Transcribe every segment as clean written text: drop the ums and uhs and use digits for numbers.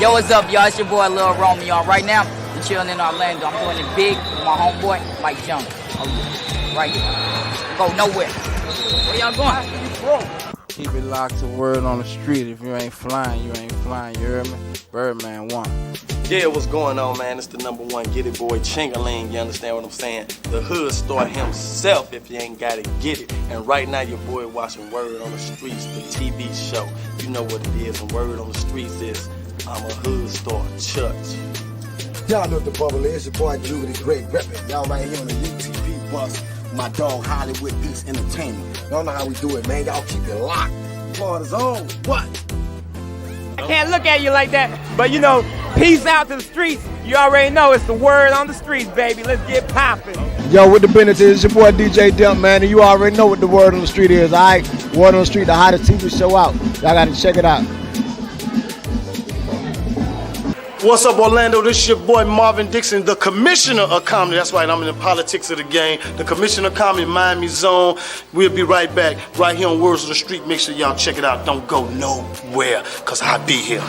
Yo, what's up, y'all? It's your boy Lil Romeo. Right now, I'm chilling in Orlando. I'm doing it big with my homeboy, Mike Jones. Oh, yeah. Right here. Go nowhere. Where y'all going? Keep it locked to Word on the Street. If you ain't flying, you ain't flying. You heard me? Birdman 1. Yeah, what's going on, man? It's the number one get it boy, Chingaling. You understand what I'm saying? The hood star himself, if you ain't got it, get it. And right now, your boy watching Word on the Streets, the TV show. You know what it is, and Word on the Streets is I'm a hood star, Church. Y'all know what the bubble is. Your boy Judy Great reppin'. Y'all right here on the UTP bus. My dog Hollywood East Entertainment. Y'all know how we do it, man. Y'all keep it locked. Florida's on. What? I can't look at you like that, but you know, peace out to the streets. You already know it's the word on the streets, baby. Let's get poppin'. Yo, with the business is your boy DJ Dump, man, and you already know what the word on the street is, all right? Word on the Street, the hottest TV show out. Y'all got to check it out. What's up, Orlando? This is your boy Marvin Dixon, the commissioner of comedy. That's right, I'm in the politics of the game. The commissioner of comedy, Miami Zone. We'll be right back, right here on Words of the Street. Make sure y'all check it out. Don't go nowhere, because I'll be here.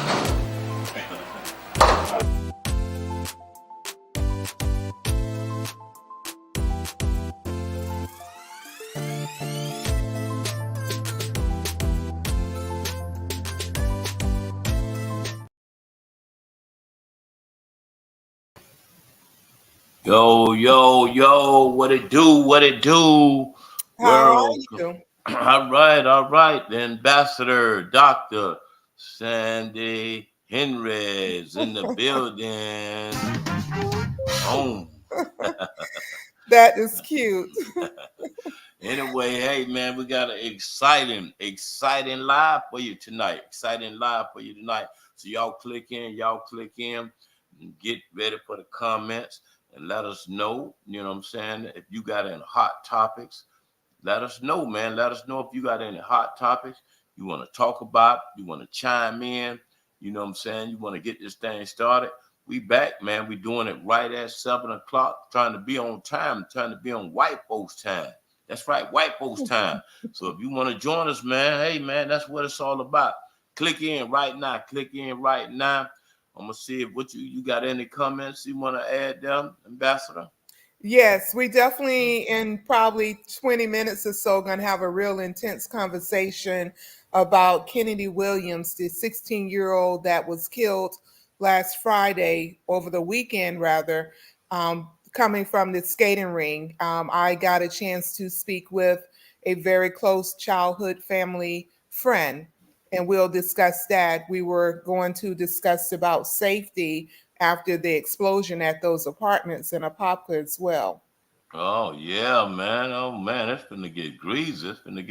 Yo, what it do? How are you? All right. The ambassador, Dr. Sandy Henry's in the building. Boom. That is cute. Anyway, hey, man, we got an exciting live for you tonight. So y'all click in, and get ready for the comments. And let us know, you know what I'm saying? If you got any hot topics, let us know, man. Let us know if you got any hot topics you want to talk about, you want to chime in, you know what I'm saying? You want to get this thing started. We back, man. We doing it right at 7 o'clock, trying to be on time, trying to be on white folks time. That's right, white folks time. So if you want to join us, man, hey, man, that's what it's all about. Click in right now. I'm going to see if you got any comments you want to add them, Ambassador? Yes, we definitely in probably 20 minutes or so going to have a real intense conversation about Kennedy Williams, the 16-year-old that was killed last Friday, over the weekend rather, coming from the skating ring. I got a chance to speak with a very close childhood family friend, and we'll discuss that. We were going to discuss about safety after the explosion at those apartments in Apopka as well. Oh yeah, man. Oh man, it's gonna get greasy. It's gonna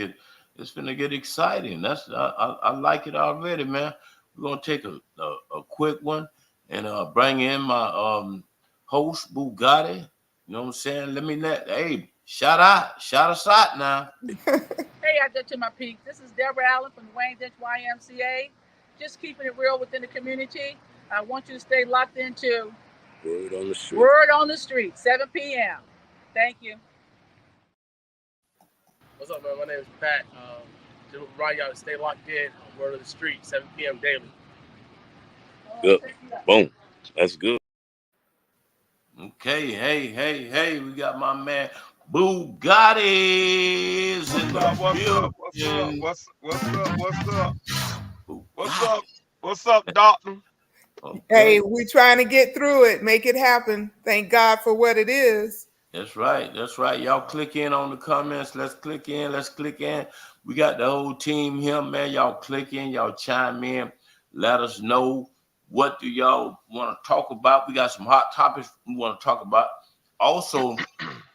get exciting. I like it already, man. We're gonna take a quick one and bring in my host Bugatti. You know what I'm saying? Shout us out now. Hey, out there to my peeps. This is Deborah Allen from the Wayne Ditch YMCA. Just keeping it real within the community. I want you to stay locked into Word on the Street, 7 p.m. Thank you. What's up, man? My name is Pat. Just remind y'all to stay locked in on Word on the Street, 7 p.m. daily. Good. Boom. That's good. Okay, hey, we got my man Bugatti's in the building. What's up, Doctor? Okay. Hey, we trying to get through it, make it happen. Thank God for what it is. That's right. Y'all click in on the comments. Let's click in. We got the whole team here, man. Y'all click in, y'all chime in. Let us know, what do y'all want to talk about. We got some hot topics we want to talk about. Also,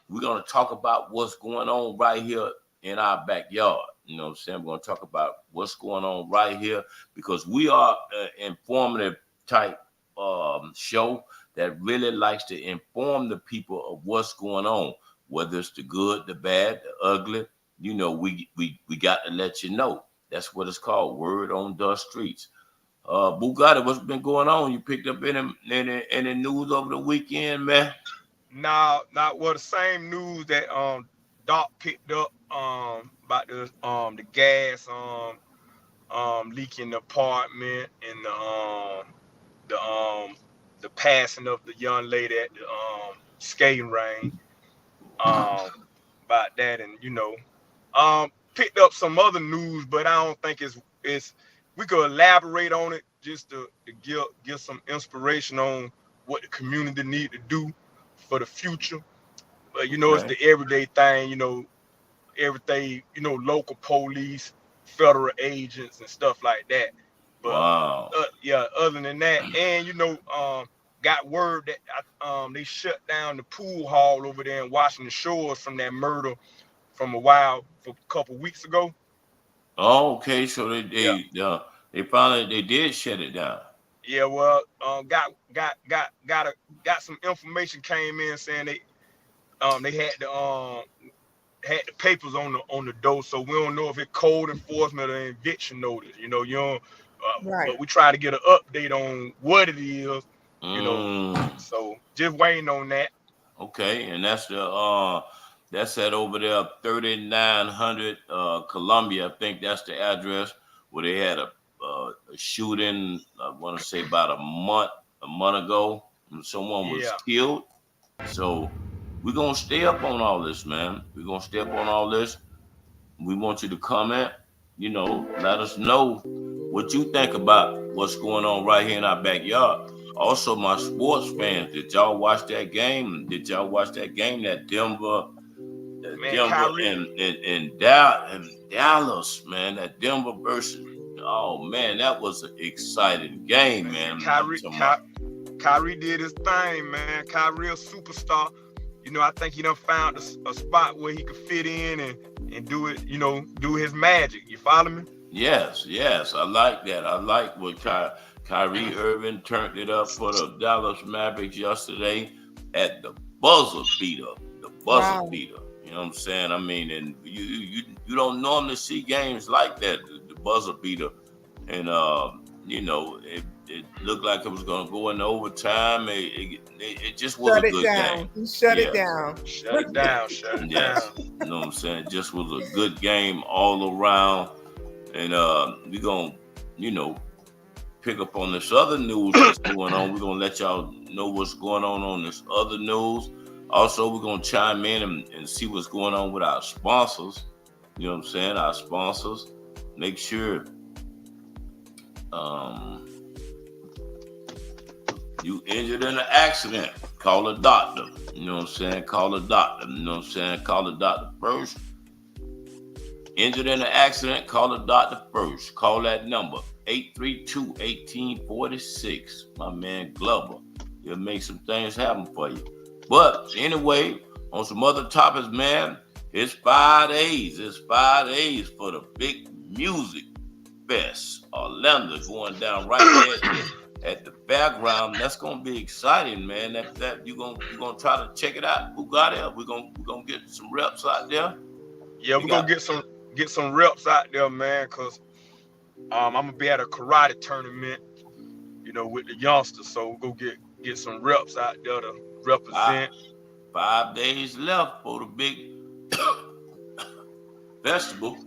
we're going to talk about what's going on right here in our backyard. You know what I'm saying? We're going to talk about what's going on right here because we are an informative type show that really likes to inform the people of what's going on, whether it's the good, the bad, the ugly. You know, we got to let you know. That's what it's called, Word on the Streets. Bugatti, what's been going on? You picked up any news over the weekend, man? Nah, not the same news that Doc picked up about the gas leaking the apartment and the passing of the young lady at the skating ring. About that, and picked up some other news, but I don't think it's we could elaborate on it just to give some inspiration on what the community need to do for the future. But it's the everyday thing, everything, local police, federal agents and stuff like that. But wow. Other than that, and got word that they shut down the pool hall over there in Washington Shores from that murder from a couple weeks ago. Oh, okay. So they finally did shut it down. Yeah, well, got some information came in saying they had the papers on the door, so we don't know if it's code enforcement or eviction notice. Right. But we try to get an update on what it is. So just waiting on that. Okay, and that's that over there, 3900 Columbia. I think that's the address where they had a shooting. I want to say about a month ago, and someone was killed. So we're gonna stay up on all this, man. We're gonna stay up on all this. We want you to comment. Let us know what you think about what's going on right here in our backyard. Also, my sports fans, did y'all watch that game? That Denver and Dallas, man. That Denver versus. Oh man, that was an exciting game, man. Kyrie did his thing, man. Kyrie a superstar. I think he done found a spot where he could fit in and do it. Do his magic. You follow me? Yes. I like that. I like what Kyrie Irving turned it up for the Dallas Mavericks yesterday at the buzzer beater. Beater. You know what I'm saying? I mean, and you don't normally see games like that, the buzzer beater. And it looked like it was going to go into overtime. It just was a good game. Shut it down. Yes. You know what I'm saying? It just was a good game all around. And we're going to, pick up on this other news that's going on. We're going to let y'all know what's going on this other news. Also, we're going to chime in and see what's going on with our sponsors. You know what I'm saying? Our sponsors. Make sure you injured in an accident, call a doctor. You know what I'm saying? Call a doctor. You know what I'm saying? Call the doctor first. Injured in an accident, call the doctor first. Call that number, 832-1846. My man Glover. He'll make some things happen for you. But anyway, on some other topics, man, it's 5 days. It's 5 days for the big music fest. Orlando going down right there at the background. That's gonna be exciting, man. That you gonna try to check it out. Who got it? We're gonna get some reps out there. Yeah, we're gonna get some reps out there, man, because I'm gonna be at a karate tournament, with the youngsters. So we'll go get some reps out there to represent. 5 days left for the big festival.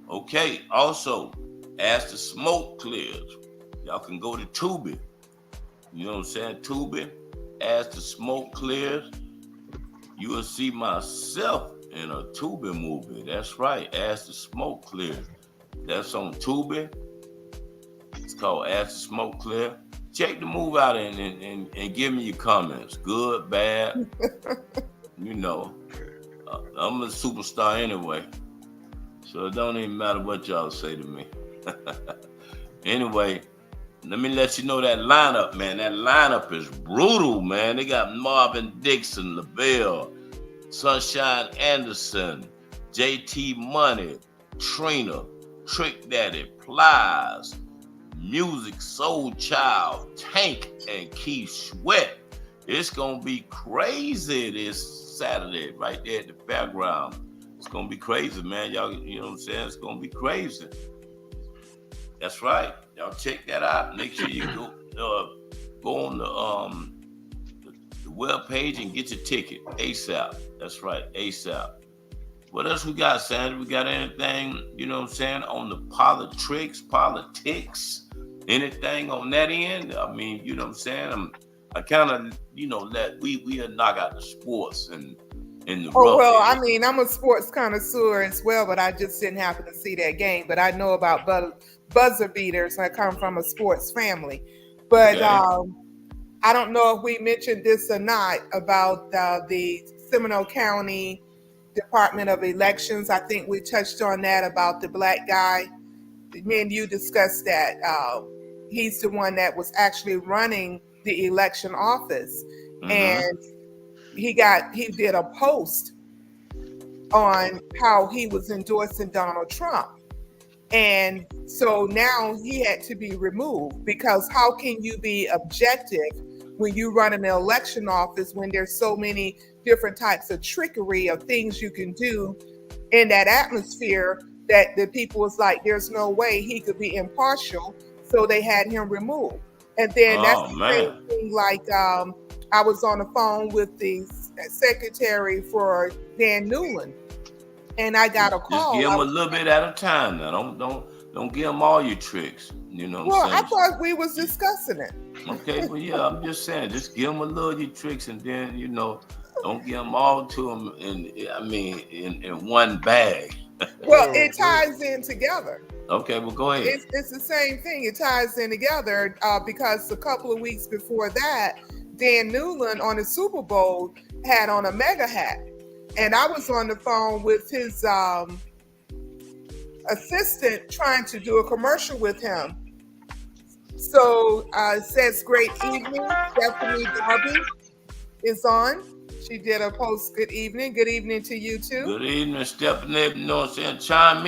Okay, also, as the smoke clears, y'all can go to Tubi. You know what I'm saying? Tubi, as the smoke clears, you will see myself in a Tubi movie. That's right, as the smoke clears. That's on Tubi. It's called As the Smoke Clears. Check the movie out and give me your comments. Good, bad. I'm a superstar anyway. So it don't even matter what y'all say to me. Anyway, let me let you know that lineup, man. That lineup is brutal, man. They got Marvin Dixon, LaBelle, Sunshine Anderson, JT Money, Trina, Trick Daddy, Plies, Music Soul Child, Tank, and Keith Sweat. It's gonna be crazy this Saturday right there at the fairground. It's gonna be crazy, man. Y'all, you know what I'm saying? It's gonna be crazy. That's right. Y'all check that out. Make sure you go on the web page and get your ticket ASAP. That's right, ASAP. What else we got, Sandra? We got anything, you know what I'm saying, on the politics? anything on that end? I mean, you know what I'm saying? I kind of, you know, that we knock out the sports and in the Oh, rough well, area. I mean, I'm a sports connoisseur as well, but I just didn't happen to see that game. But I know about buzzer beaters. I come from a sports family. But Okay. I don't know if we mentioned this or not about the Seminole County Department of Elections. I think we touched on that about the black guy. Me and you discussed that. He's the one that was actually running the election office. And he did a post on how he was endorsing Donald Trump. And so now he had to be removed, because how can you be objective when you run an election office when there's so many different types of trickery of things you can do in that atmosphere that the people was like, there's no way he could be impartial. So they had him removed. And then that's the same thing, like I was on the phone with the secretary for Dan Newland, and I got a call. Just give them a little bit at a time now. Don't give them all your tricks. You know what I'm saying? I thought we was discussing it. Okay, well, yeah, I'm just saying, just give them a little of your tricks, and then, you know, don't give them all to them in one bag. Well, it ties in together. Okay, well, go ahead. It's the same thing. It ties in together because a couple of weeks before that, Dan Newland on the Super Bowl had on a mega hat. And I was on the phone with his assistant trying to do a commercial with him. So it says, great evening. Stephanie Darby is on. She did a post, good evening. Good evening to you too. Good evening, Stephanie. You know what I'm saying? Chime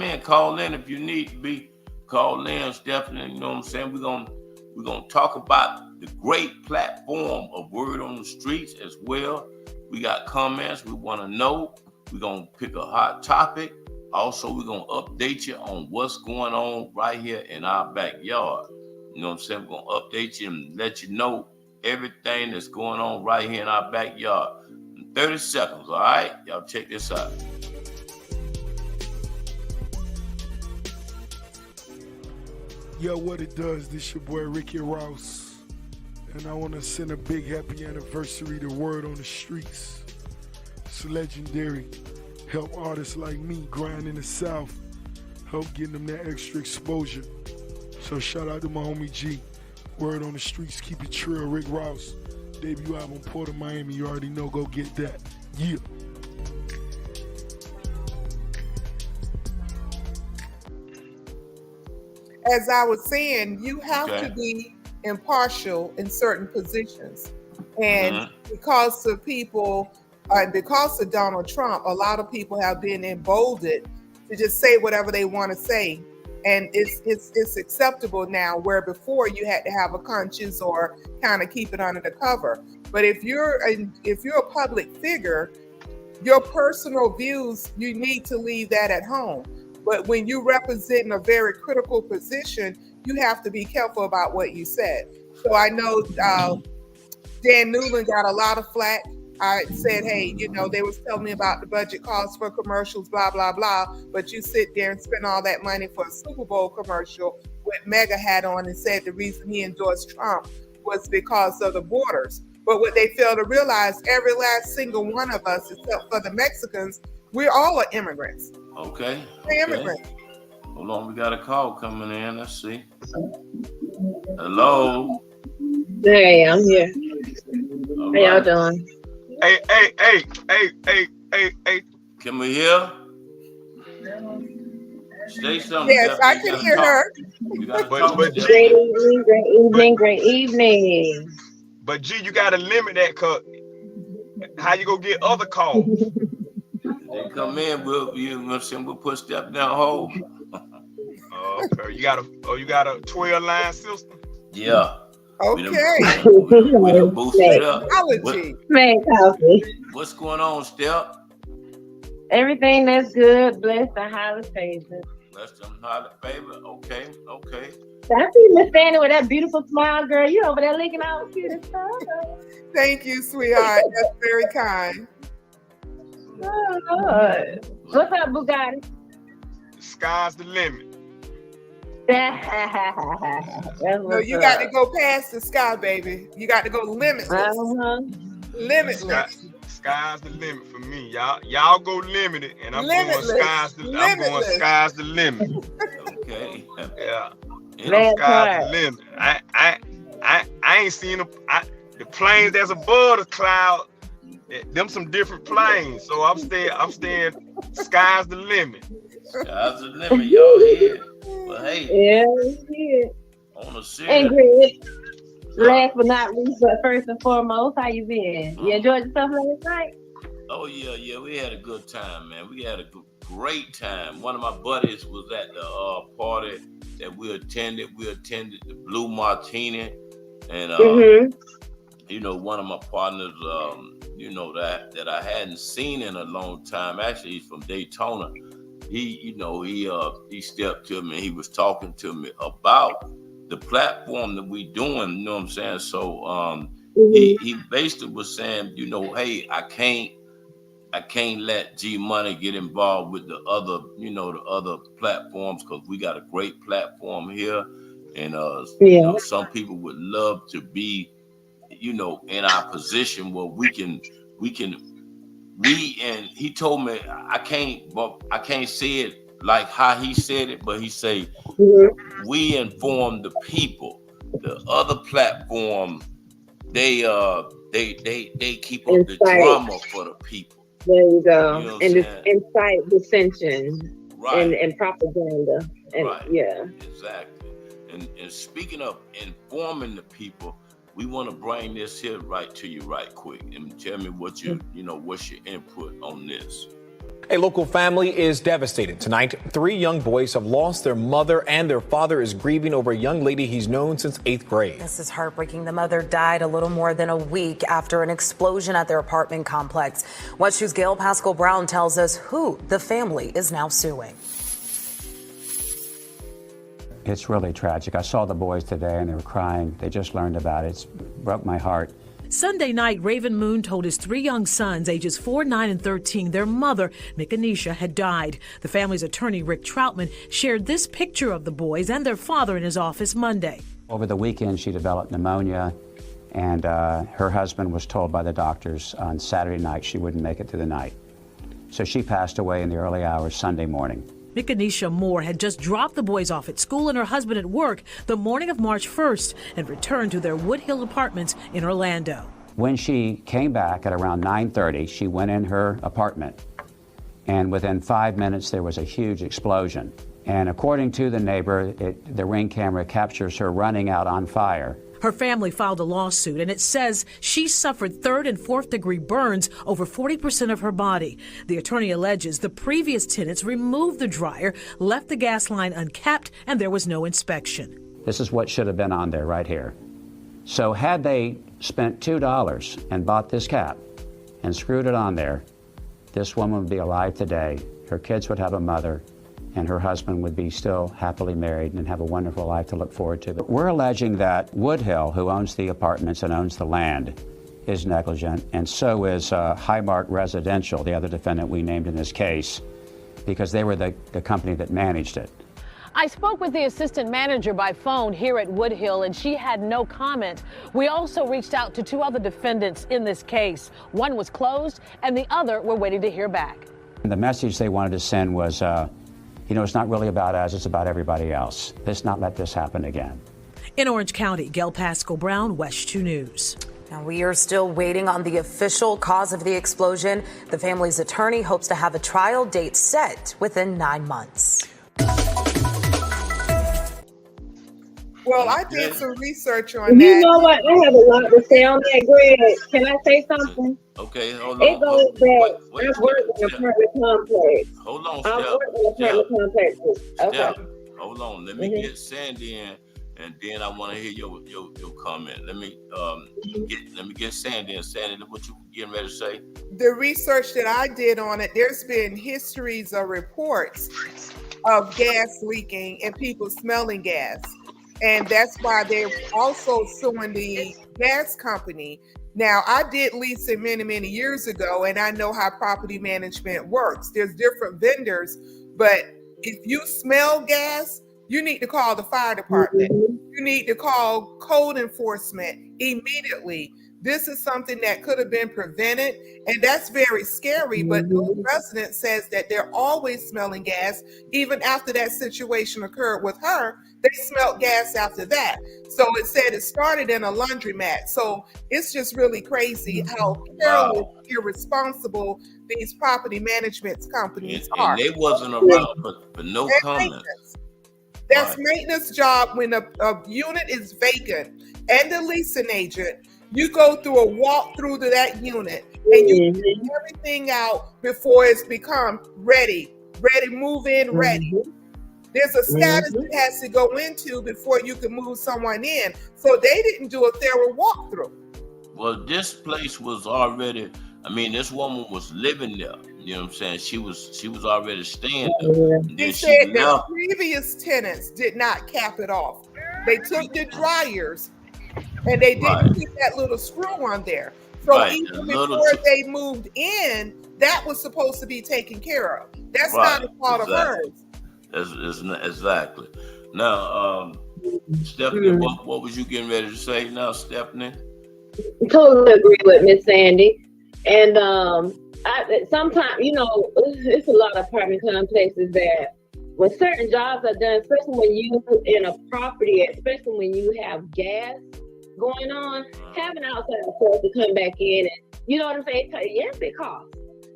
in, call in if you need to be. Call in, Stephanie. You know what I'm saying? We're gonna talk about the great platform of Word on the Streets as well. We got comments we want to know. We're gonna pick a hot topic. Also, we're gonna update you on what's going on right here in our backyard. You know what I'm saying? We're gonna update you and let you know everything that's going on right here in our backyard. In 30 seconds, all right? Y'all check this out. Yo, what it does, this your boy Ricky Rouse. And I want to send a big happy anniversary to Word on the Streets. It's legendary. Help artists like me grind in the South. Help getting them that extra exposure. So shout out to my homie G. Word on the Streets, keep it trill, Rick Rouse. Debut album, Port of Miami, you already know, go get that. Yeah. As I was saying, you have to be impartial in certain positions. And because of people, because of Donald Trump, a lot of people have been emboldened to just say whatever they want to say. And it's acceptable now, where before you had to have a conscience or kind of keep it under the cover. But if you're a public figure, your personal views, you need to leave that at home. But when you represent a very critical position, you have to be careful about what you said. So I know Dan Newland got a lot of flack. I said, hey, you know, they was telling me about the budget costs for commercials, blah, blah, blah. But you sit there and spend all that money for a Super Bowl commercial with MAGA hat on, and said the reason he endorsed Trump was because of the borders. But what they fail to realize, every last single one of us, except for the Mexicans, we all are immigrants. Okay. We're immigrants. Hold on, we got a call coming in. Let's see. Hello. Hey, I'm here. All How y'all doing? Hey. Can we hear? Say something. Yes, I can hear her. Great evening. But G, you gotta limit that, cause how you gonna get other calls? They come in, we'll put Step down hold. Okay, you got a 12-line system? Yeah. Okay. We done boosted it up. Man, coffee. What's going on, Step? Everything that's good, blessed and highly favored. Blessed and highly favored. Okay. I see you standing with that beautiful smile, girl. You over there looking all cute and stuff. Thank you, sweetheart. That's very kind. Oh, Lord. What's up, Bugatti? Sky's the limit. No, you got to go past the sky, baby. You got to go limitless. Limitless. Sky's the limit for me. Y'all go limited, and I'm going sky's the limit. Okay. Yeah. Sky's the limit. I ain't seen the planes that's above the cloud. Them some different planes. So I'm staying sky's the limit. Sky's the limit, y'all here. But hey, on a serious. And Greg, last but not least, but first and foremost, how you been? You enjoyed yourself last night? Oh yeah, we had a good time, man. We had a great time. One of my buddies was at the party that we attended. We attended the Blue Martini, and you know, one of my partners, you know, that I hadn't seen in a long time. Actually, he's from Daytona. He stepped to me. He was talking to me about the platform that we doing. You know what I'm saying? So he basically was saying, you know, hey, I can't let G Money get involved with the other, you know, the other platforms, because we got a great platform here, and you know, some people would love to be, you know, in our position where we can. And he told me I can't say it like how he said it, but he say we inform the people. The other platform, they keep up the drama for the people. There you go. You know and incite dissension and propaganda. And exactly. And speaking of informing the people, we want to bring this here right to you right quick, and tell me what you know, what's your input on this. A local family is devastated tonight. 3 young boys have lost their mother, and their father is grieving over a young lady he's known since 8th grade. This is heartbreaking. The mother died a little more than a week after an explosion at their apartment complex. West 2's Gail Pascal Brown tells us who the family is now suing. It's really tragic. I saw the boys today and they were crying. They just learned about it. It broke my heart. Sunday night, Raven Moon told his 3 young sons, ages 4, 9, and 13, their mother, Mikanisha, had died. The family's attorney, Rick Troutman, shared this picture of the boys and their father in his office Monday. Over the weekend, she developed pneumonia, and her husband was told by the doctors on Saturday night she wouldn't make it through the night. So she passed away in the early hours Sunday morning. Mikanisha Moore had just dropped the boys off at school and her husband at work the morning of March 1st and returned to their Woodhill apartments in Orlando. When she came back at around 9:30, she went in her apartment, and within 5 minutes there was a huge explosion. And according to the neighbor, the Ring camera captures her running out on fire. Her family filed a lawsuit, and it says she suffered 3rd and 4th degree burns over 40% of her body. The attorney alleges the previous tenants removed the dryer, left the gas line uncapped, and there was no inspection. This is what should have been on there right here. So had they spent $2 and bought this cap and screwed it on there, this woman would be alive today. Her kids would have a mother, and her husband would be still happily married and have a wonderful life to look forward to. But we're alleging that Woodhill, who owns the apartments and owns the land, is negligent, and so is Highmark Residential, the other defendant we named in this case, because they were the company that managed it. I spoke with the assistant manager by phone here at Woodhill, and she had no comment. We also reached out to 2 other defendants in this case. One was closed, and the other we're waiting to hear back. And the message they wanted to send was, you know, it's not really about us, it's about everybody else. Let's not let this happen again. In Orange County, Gail Pascal Brown, West 2 News. Now, we are still waiting on the official cause of the explosion. The family's attorney hopes to have a trial date set within 9 months. Well, I did some research on that. You know what? I have a lot to say on that, Greg. Can I say something? Okay, hold on. It goes back. I've worked in an apartment complex. Hold on, I've worked in apartment complexes. Okay. Hold on. Let me get Sandy in, and then I want to hear your comment. Let me get Sandy in. Sandy, what you getting ready to say? The research that I did on it, there's been histories of reports of gas leaking and people smelling gas. And that's why they're also suing the gas company. Now, I did leasing many, many years ago, and I know how property management works. There's different vendors, but if you smell gas, you need to call the fire department. You need to call code enforcement immediately. This is something that could have been prevented, and that's very scary. But the resident says that they're always smelling gas. Even after that situation occurred with her, they smelled gas after that. So it said it started in a laundromat. So it's just really crazy how careless, irresponsible these property management companies are. And they wasn't around for no comment. That's maintenance job when a unit is vacant and the leasing agent. You go through a walkthrough to that unit and you take everything out before it's become ready, move in, ready. There's a status that has to go into before you can move someone in. So they didn't do a thorough walkthrough. Well, this place was already, I mean, this woman was living there. You know what I'm saying? She was already staying there. He said that previous tenants did not cap it off. They took the dryers and they didn't put that little screw on there. So even before they moved in, that was supposed to be taken care of. That's not a fault of hers. Exactly. Now, Stephanie, what was you getting ready to say now, Stephanie? Totally agree with Miss Sandy. And sometimes, you know, it's a lot of apartment complexes that when certain jobs are done, especially when you in a property, especially when you have gas going on, having outside source to come back in and, you know what I'm saying? Yes, it costs.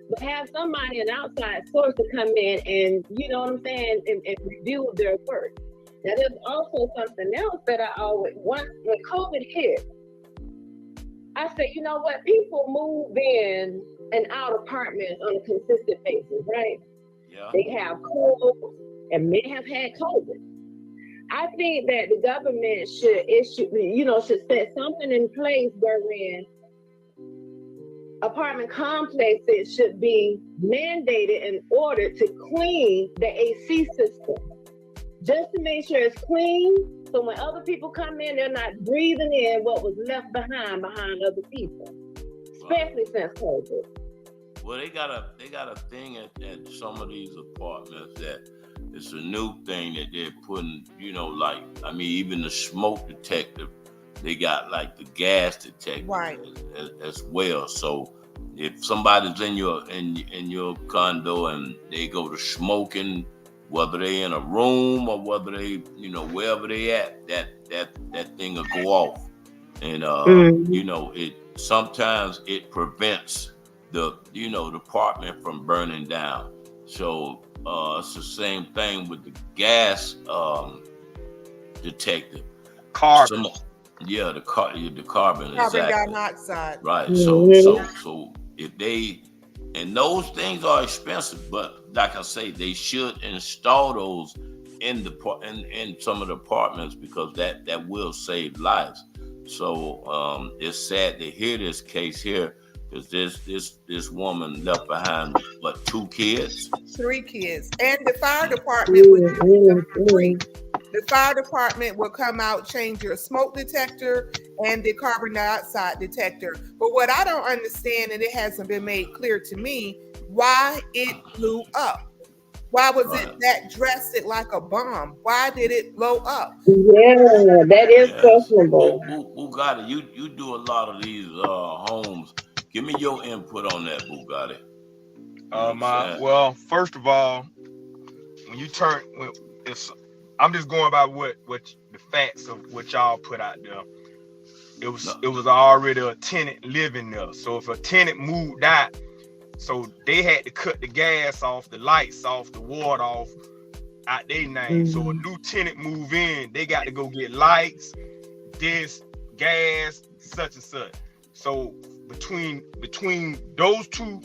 But have somebody, an outside source to come in and, you know what I'm saying, and review their work. Now, there's also something else that I always, when COVID hit, I said, you know what, people move in and out apartments on a consistent basis, right? Yeah. They have colds and may have had COVID. I think that the government should set something in place wherein apartment complexes should be mandated in order to clean the AC system, just to make sure it's clean. So when other people come in, they're not breathing in what was left behind other people, especially since COVID. Well, they got a thing at some of these apartments that it's a new thing that they're putting, you know, like, I mean, even the smoke detector, they got like the gas detector as well. So if somebody's in your condo and they go to smoking, whether they in a room or whether they, you know, wherever they at, that thing will go off. And you know, sometimes it prevents the apartment from burning down. So it's the same thing with the gas detector. Carbon. The carbon dioxide. Right. So if they, and those things are expensive, but like I say, they should install those in some of the apartments because that will save lives. So it's sad to hear this case here because this woman left behind what, 2 kids? 3 kids, and the fire department will come out, change your smoke detector and the carbon dioxide detector. But what I don't understand, and it hasn't been made clear to me, why it blew up. Why was it that drastic, like a bomb? Why did it blow up? Yeah, that is questionable. Bugatti, you do a lot of these homes. Give me your input on that, Bugatti. Well, first of all, when you turn, I'm just going by what the facts of what y'all put out there. It was already a tenant living there. So if a tenant moved out, so they had to cut the gas off, the lights off, the water off out their name. So a new tenant move in, they got to go get lights, this, gas, such and such. So between those two,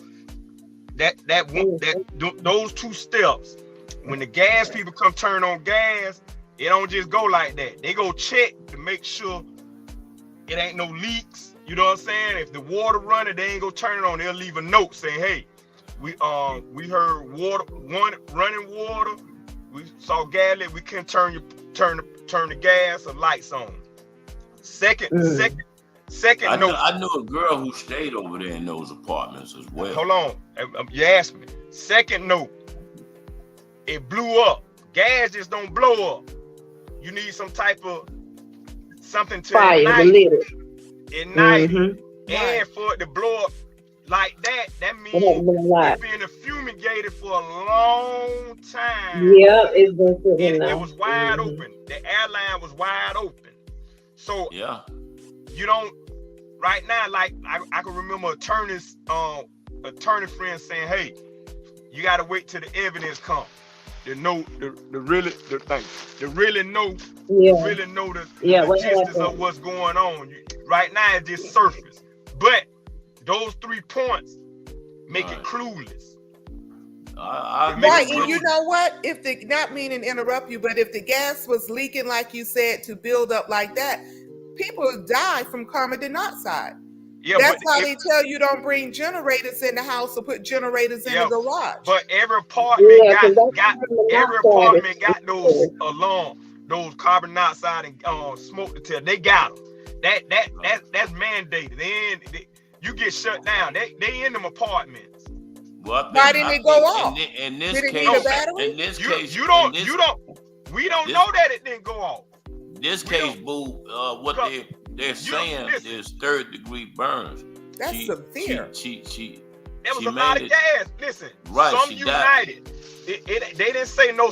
those 2 steps, when the gas people come turn on gas, it don't just go like that. They go check to make sure it ain't no leaks. You know what I'm saying? If the water running, they ain't gonna turn it on. They'll leave a note saying, "Hey, we heard running water. We saw gas leak. We couldn't turn the gas or lights on." Second note. I knew a girl who stayed over there in those apartments as well. Hold on, you asked me. Second note. It blew up. gas just don't blow up. You need some type of something to Fire, ignite Mm-hmm. it. And for it to blow up like that, that means it's been fumigated for a long time. Yeah, it's been sitting It was wide open. The airline was wide open. So yeah, you don't right now. Like I can remember attorney friends saying, "Hey, you got to wait till the evidence comes. To know the really know the logistics of what's going on. Right now, it's just surface. But those 3 points make it clueless. Right, and you know what? If the not meaning to interrupt you, but if the gas was leaking, like you said, to build up like that, people die from carbon dioxide. Yeah, that's why they tell you don't bring generators in the house or put generators in the garage. But every apartment got those alarm, those carbon monoxide and smoke detector. They got them. That's mandated. You get shut down. They in them apartments. Well, why didn't it go off? In this Did it case, need a battery? in this case, we don't know that it didn't go off. This case, boo, what they're saying is 3rd-degree burns. That's severe. There was a lot of gas. Listen, some united. They didn't say no.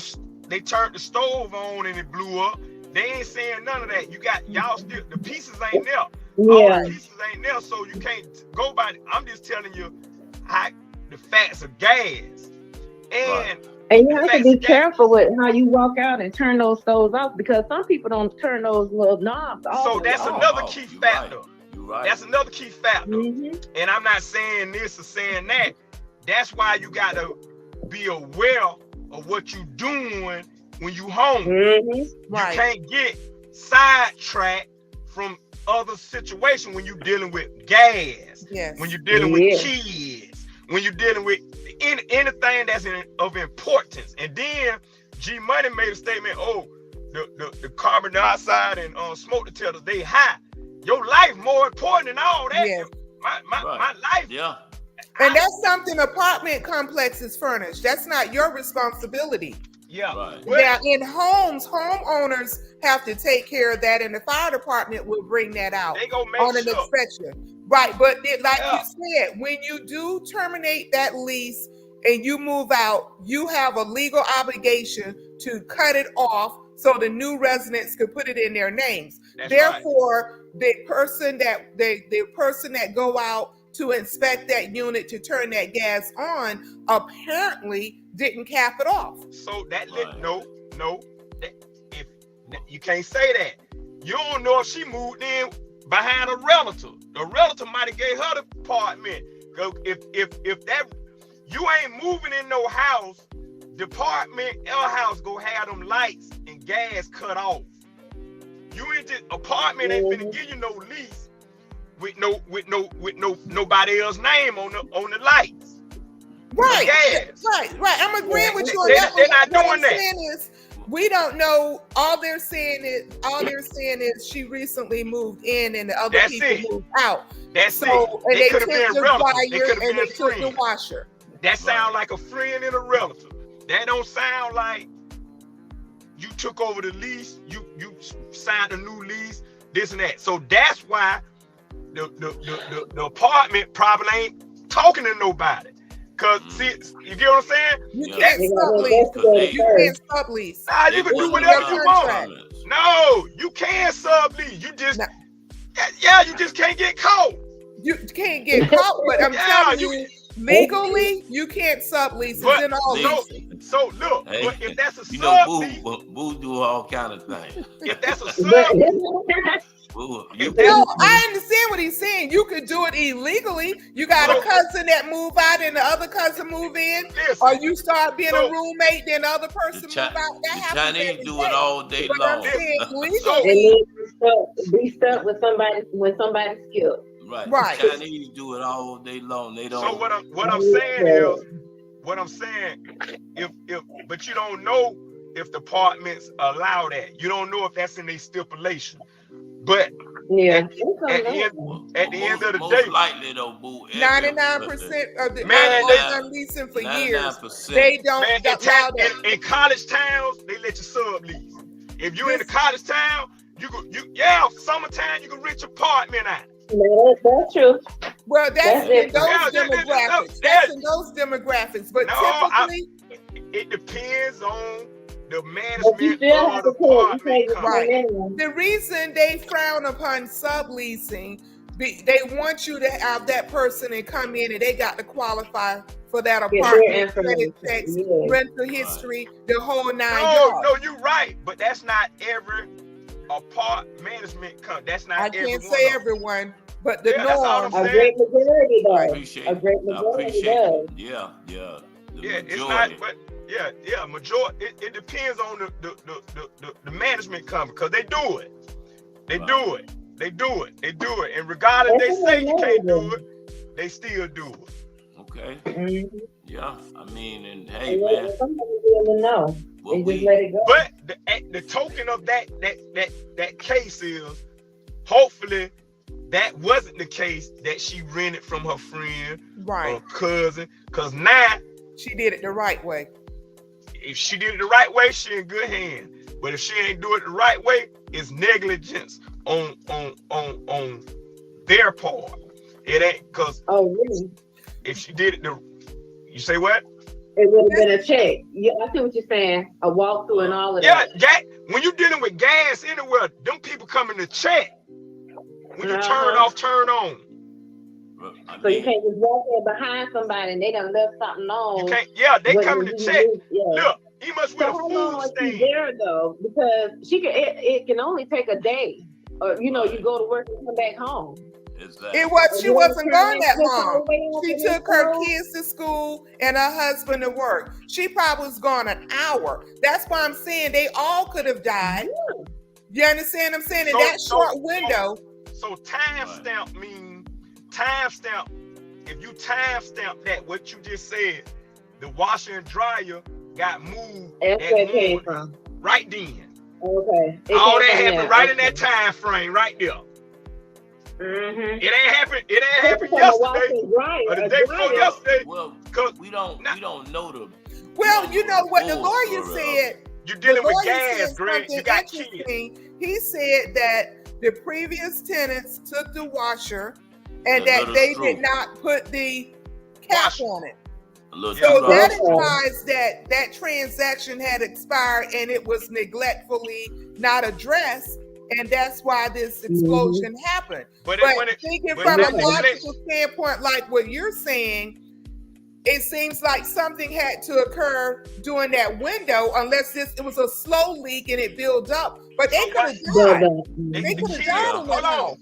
They turned the stove on and it blew up. They ain't saying none of that. You got y'all still the pieces ain't there. Yeah. All the pieces ain't there, so you can't go by it. I'm just telling you how the facts of gas. And you have to be careful with how you walk out and turn those stoves off, because some people don't turn those little knobs off. So that's another key factor. That's another key factor. And I'm not saying this or saying that. That's why you got to be aware of what you're doing when you home. You can't get sidetracked from other situations when you're dealing with gas, when you're dealing with kids, when you're dealing with anything that's of importance. And then G Money made a statement, the carbon dioxide and smoke detectors, they high. Your life more important than all that. My life. Yeah. And that's something apartment complexes furnish. That's not your responsibility. Yeah. Now, in homes, homeowners have to take care of that, and the fire department will bring that out on an inspection. Right, but you said, when you do terminate that lease and you move out, you have a legal obligation to cut it off so the new residents could put it in their names. Therefore, the person that go out to inspect that unit to turn that gas on apparently didn't cap it off. So no, if you can't say that. You don't know if she moved in behind a relative. The relative might have gave her the apartment. If that you ain't moving in no house, the apartment house go have them lights and gas cut off. You ain't just apartment ain't finna give you no lease with nobody else's name on the lights. Right. I'm agreeing with you on that. They're not doing that. We don't know. All they're saying is she recently moved in and the other people moved out. That's it. And they could have been relatives. They could have and been they took the friends. washer. That sound like a friend and a relative. That don't sound like you took over the lease. You signed a new lease. This and that. So that's why the apartment probably ain't talking to nobody. Cause see, you get what I'm saying? You can't sublease. You can't sublease. Nah, you can do whatever you want. No, you can sublease. You just you just can't get caught. You can't get caught, but I'm telling you, legally, you can't sublease. It's in all leases. So look, but if that's a sublease, Boo do all kind of things. If that's a sublease. No, I understand what he's saying. You could do it illegally. You got a cousin that move out and the other cousin move in, or you start being a roommate, then the other person move out. That happens. Chinese do it all day long. Legally, be stuck with somebody when somebody's killed. Right. The Chinese do it all day long. They don't. So what I'm saying is, but you don't know if the apartments allow that. You don't know if that's in their stipulation. But Yeah. At the end of the most day, likely though, boo. 99% of the Man, I've been leasing for years. 99%. They don't man, allow that. in college towns, they let you sublease. If you in the This- college town, summertime you can rent your apartment out. No, that's true. Well, that's That's in different. those Yeah, demographics. yeah. That's in those demographics. But No, typically, it depends on the But you management still of have the to pay. You apartment pay the company. Right. minimum. the reason they frown upon subleasing, they want you to have that person and come in and they got to qualify for that Get their apartment, credit information. checks, Yeah. rental history, the whole 9 No, yards. you're right, but that's not every management company. That's not I every can't one say of them. everyone, but the Yeah, that's all norm. I'm A saying. great majority does. Appreciate A great it. I majority appreciate does. it. Yeah. The Yeah, it's majority. not, but majority. It depends on the management company because they do it. They do it. And regardless That's they say what you can't they do it, they still do it. Okay. Mm-hmm. Yeah. I mean, and And hey, man, sometimes you don't know. what They just we let it go. But the token of that case is hopefully that wasn't the case that she rented from her friend Right. or cousin. Cause now She did it the right way. if she did it the right way, she in good hands. But if she ain't do it the right way, it's negligence on their part. It ain't cause Oh, really? if she did it you say what? It would have been a check. Yeah, I see what you're saying. A walkthrough and all of Yeah, that. when you dealing with gas anywhere, them people coming to check. When you turn Uh-huh. off, turn on. So you can't just walk in behind somebody and they done left something on. You can't. Yeah, they When coming you to check. yeah. Look, he must with So a how long food was she stand. there though? Because it can only take a day. Or you go to work and come back home. Exactly. She You wasn't wanna gone that turn that long. way off She and took then her go? kids to school and her husband to work. She probably was gone an hour. That's why I'm saying they all could have died. You understand what I'm saying? In that short window. So timestamp mean timestamp. If you timestamp that, what you just said, the washer and dryer got moved. That's that where it came morning, from. right then. Okay. It All came that from happened there. right in Okay. that time frame, right there. Mm-hmm. It ain't happened. It ain't happened From a washer yesterday. and dryer, Or the a day before dryer. yesterday. Well, we don't know the. Well, you know what the full lawyer story of said. You're dealing The with lawyer gas, said Greg. You something got kids. interesting. He said that the previous tenants took the washer and Yeah, that that they is true. did not put the cap on it. A little So too that rough. implies that that transaction had expired and it was neglectfully not addressed, and that's why this explosion happened. But thinking but from a let- let- logical standpoint, like what you're saying, it seems like something had to occur during that window, unless it was a slow leak and it built up. But they could have died. They could have died in that Hold house. on.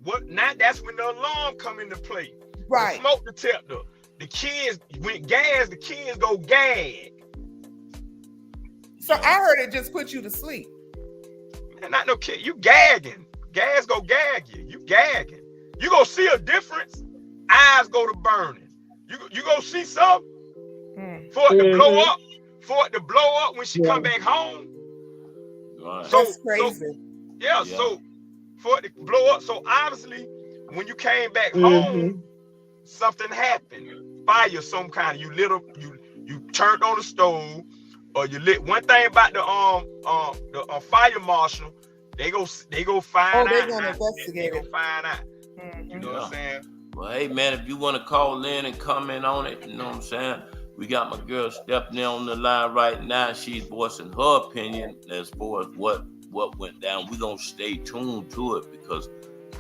What now? That's when the alarm come into play. Right. The smoke detector. The kids went gas. The kids go gag. So I heard it just put you to sleep. Man, not no kid. You gagging. Gas go gag you. You gagging. You gonna see a difference. Eyes go to burning. You gonna see something for it to blow up. For it to blow up when she come back home. Right. That's crazy. Yeah, so for it to blow up. So obviously, when you came back home, something happened. Fire some kind. You turned on the stove, or you lit. One thing about the fire marshal, they go find out. Oh, they're gonna investigate it. Find out. You know what I'm saying? Well, hey man, if you want to call in and comment on it, you know what I'm saying? We got my girl Stephanie on the line right now. She's voicing her opinion as far as what went down. We're gonna stay tuned to it because,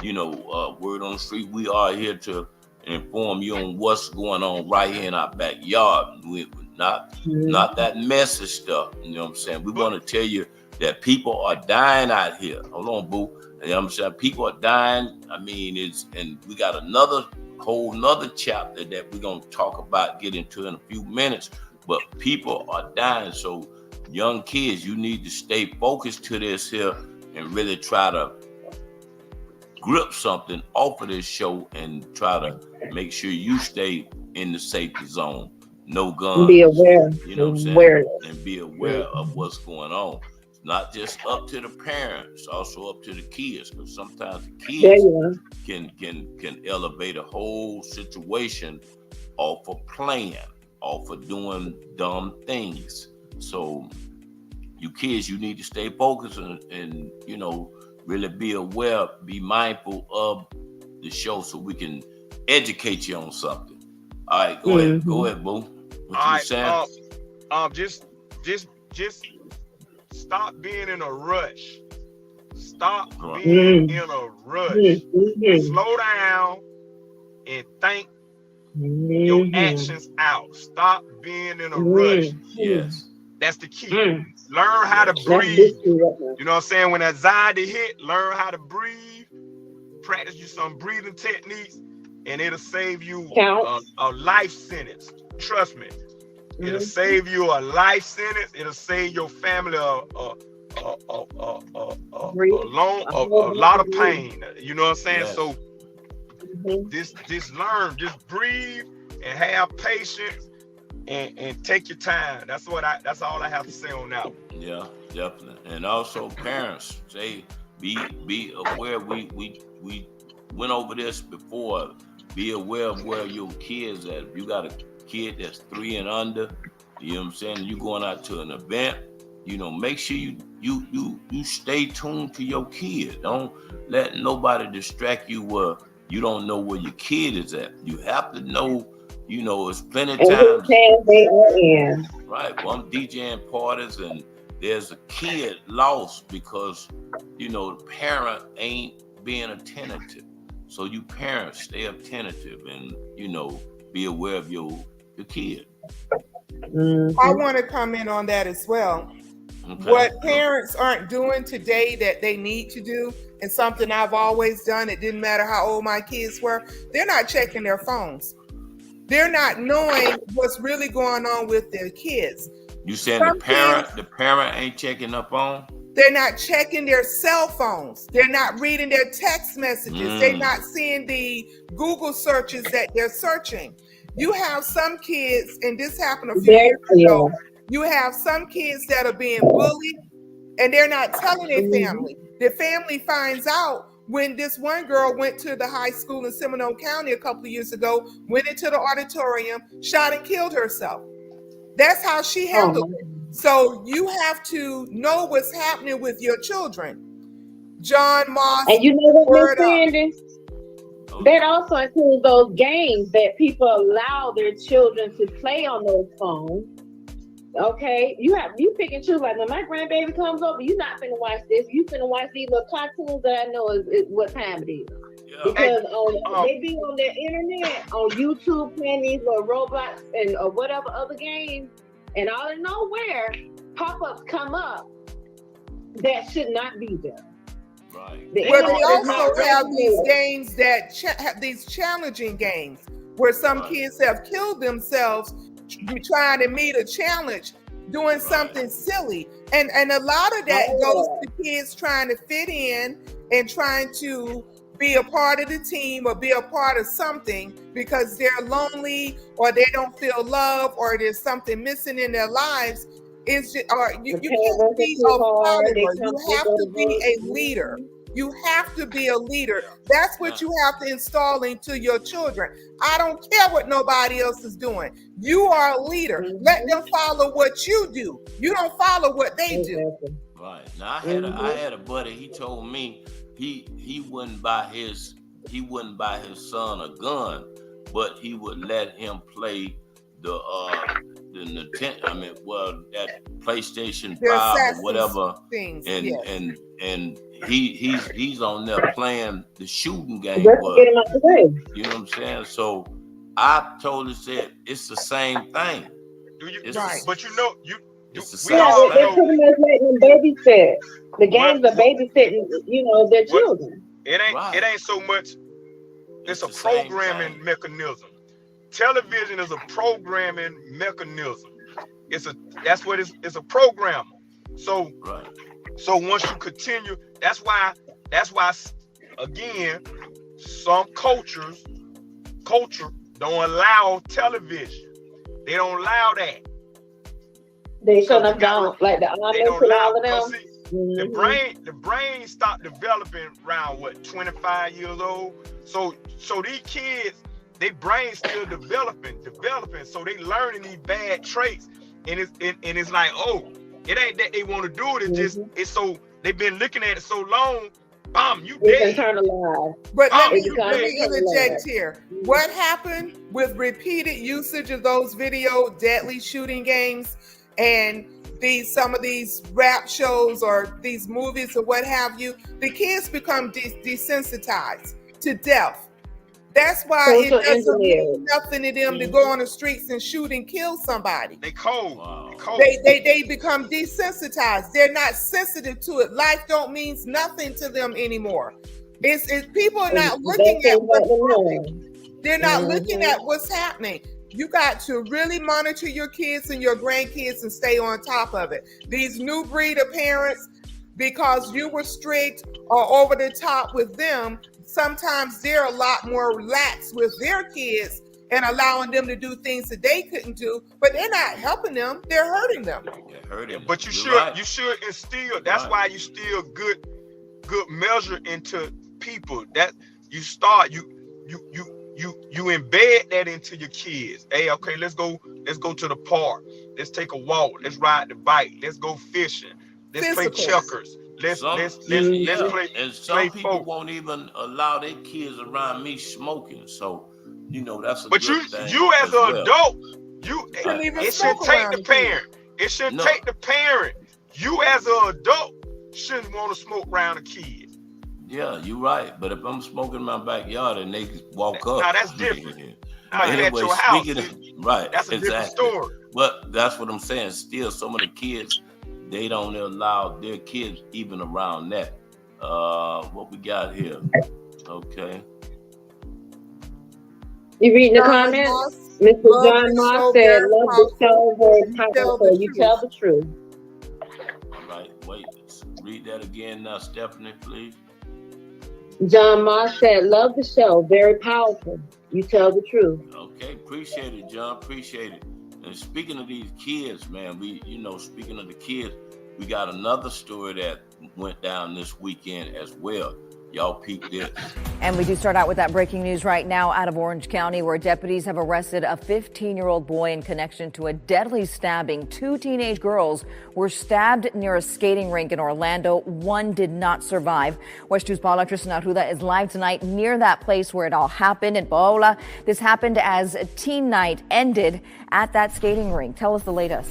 word on the street, we are here to inform you on what's going on right here in our backyard. We not that messy stuff. You know what I'm saying? We want to tell you that people are dying out here. Hold on, boo. You know what I'm saying? People are dying. I mean, and we got whole nother chapter that we're gonna talk about, get into in a few minutes. But people are dying. So young kids, you need to stay focused to this here and really try to grip something off of this show and try to make sure you stay in the safety zone. No guns. Be aware. You know what I'm saying? Aware. And be aware of what's going on. not just up to the parents, also up to the kids, because sometimes the There kids you can elevate a whole situation off of playing, off of doing dumb things. So you kids, you need to stay focused and you know, really be aware, be mindful of the show so we can educate you on something. All right, go ahead, boo. What you saying? Just stop being in a rush. Stop being in a rush. Slow down and think your actions out. Stop being in a rush. Yes. That's the key. Learn how to breathe. You know what I'm saying? When anxiety hit, learn how to breathe. Practice you some breathing techniques, and it'll save you a life sentence. Trust me. It'll save you a life sentence. It'll save your family a lot of pain. You know what I'm saying? Yes. So just learn, just breathe and have patience and take your time. That's all I have to say on that one. Yeah, definitely. And also parents, be aware. We went over this before. Be aware of where your kids at. If you got a kid that's 3 and under, you know what I'm saying, you going out to an event, you know, make sure you stay tuned to your kid. Don't let nobody distract you where you don't know where your kid is at. You have to know, you know, it's plenty of times. They are in. Right. Well, I'm DJing parties and there's a kid lost because, you know, the parent ain't being attentive. So you parents, stay attentive and, you know, be aware of your kid. I want to comment on that as well. Okay. What parents aren't doing today that they need to do, and something I've always done, it didn't matter how old my kids were, they're not checking their phones. They're not knowing what's really going on with their kids. You saying the parent ain't checking up on? They're not checking their cell phones. They're not reading their text messages. They're not seeing the Google searches that they're searching. You have some kids, and this happened a few years ago, you have some kids that are being bullied, and they're not telling their family. Their family finds out when this one girl went to the high school in Seminole County a couple of years ago, went into the auditorium, shot and killed herself. That's how she handled it. So you have to know what's happening with your children. John Moss. And you know what, Miss Sandy? That also includes those games that people allow their children to play on those phones. Okay, you pick and choose. Like when my grandbaby comes over, you're not finna watch this. You finna watch these little cartoons that I know is what time it is. Yeah. Because they be on their internet, on YouTube, playing these little Roblox and or whatever other games, and out of nowhere, pop-ups come up that should not be there. Right. But we also have these games that have these challenging games where some kids have killed themselves trying to meet a challenge, doing something silly. And a lot of that goes to kids trying to fit in and trying to be a part of the team or be a part of something because they're lonely or they don't feel love or there's something missing in their lives. It's just, or you can't be a follower. You have to be a leader. You have to be a leader. That's what you have to install into your children. I don't care what nobody else is doing. You are a leader. Let them follow what you do. You don't follow what they do. Right. Now I had a buddy. He told me he wouldn't buy his son a gun, but he would let him play the Nintendo. That PlayStation 5 or whatever, things, and he's on there playing the shooting game. Get him out the way. You know what I'm saying? So I told her, said it's the same thing. But you know, it's the same thing. They're pretty much letting them babysit. The games are babysitting, their children. It ain't so much. It's a programming mechanism. Television is a programming mechanism. It's a programmer. So once you continue, that's why again, some culture don't allow television. They don't allow that. They shut them down, like the Amish and all of them. The brain stopped developing around what, 25 years old. So these kids, their brain still developing. So they learning these bad traits, and it's like, oh, it ain't that they want to do it. It's just it's so they've been looking at it so long. Bam, you dead. But let me interject here. What happened with repeated usage of those deadly shooting games and some of these rap shows or these movies or what have you? The kids become desensitized to death. That's why it doesn't mean nothing to them to go on the streets and shoot and kill somebody. They cold. They become desensitized. They're not sensitive to it. Life don't means nothing to them anymore. It's people are not looking at what's happening. They're not looking at what's happening. You got to really monitor your kids and your grandkids and stay on top of it. These new breed of parents, because you were strict or over the top with them, sometimes they're a lot more relaxed with their kids and allowing them to do things that they couldn't do, but they're not helping them, they're hurting them. But you should instill, that's why you still good measure into people. That you start, you embed that into your kids. Hey, okay, let's go to the park. Let's take a walk. Let's ride the bike. Let's go fishing. Let's play checkers. Let's play. And some people won't even allow their kids around me smoking. So, that's a good thing. You as an adult, it should take the parent. It should take the parent. You as an adult shouldn't want to smoke around a kid. Yeah, you're right. But if I'm smoking in my backyard and they walk up, now that's different. Anyway, at your house, right? That's a different story. But that's what I'm saying. Still, some of the kids, they don't allow their kids even around that. What we got here? Okay. You reading the comments? Mr. John Moss said, "Love the show, very powerful. You tell the truth." All right, wait. Read that again now, Stephanie, please. John Moss said, "Love the show, very powerful. You tell the truth." Okay, appreciate it, John. Appreciate it. And speaking of these kids, man, speaking of the kids, we got another story that went down this weekend as well. Y'all peep this. And we do start out with that breaking news right now out of Orange County, where deputies have arrested a 15-year-old boy in connection to a deadly stabbing. 2 teenage girls were stabbed near a skating rink in Orlando. One did not survive. West 2's Paula Tristan Arruda is live tonight near that place where it all happened in Paola. This happened as teen night ended at that skating rink. Tell us the latest.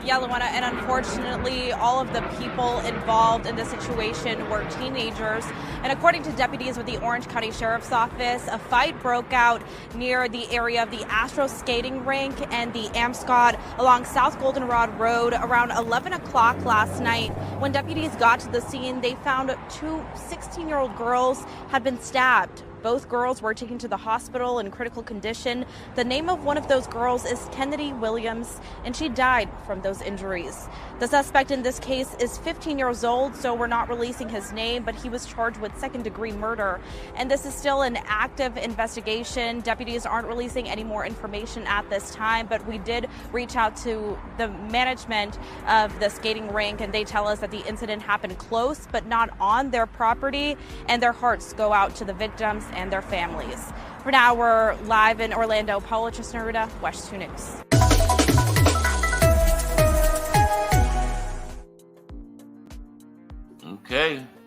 Yeah, Luana, and unfortunately, all of the people involved in this situation were teenagers. And according to deputies with the Orange County Sheriff's Office, a fight broke out near the area of the Astro skating rink and the Amscot along South Goldenrod Road around 11 o'clock last night. When deputies got to the scene, they found 2 16-year-old girls had been stabbed. Both girls were taken to the hospital in critical condition. The name of one of those girls is Kennedy Williams, and she died from those injuries. The suspect in this case is 15 years old, so we're not releasing his name, but he was charged with second-degree murder. And this is still an active investigation. Deputies aren't releasing any more information at this time, but we did reach out to the management of the skating rink, and they tell us that the incident happened close, but not on their property, and their hearts go out to the victims and their families. For now, we're live in Orlando. Paula Tristan Arruda, West 2 News.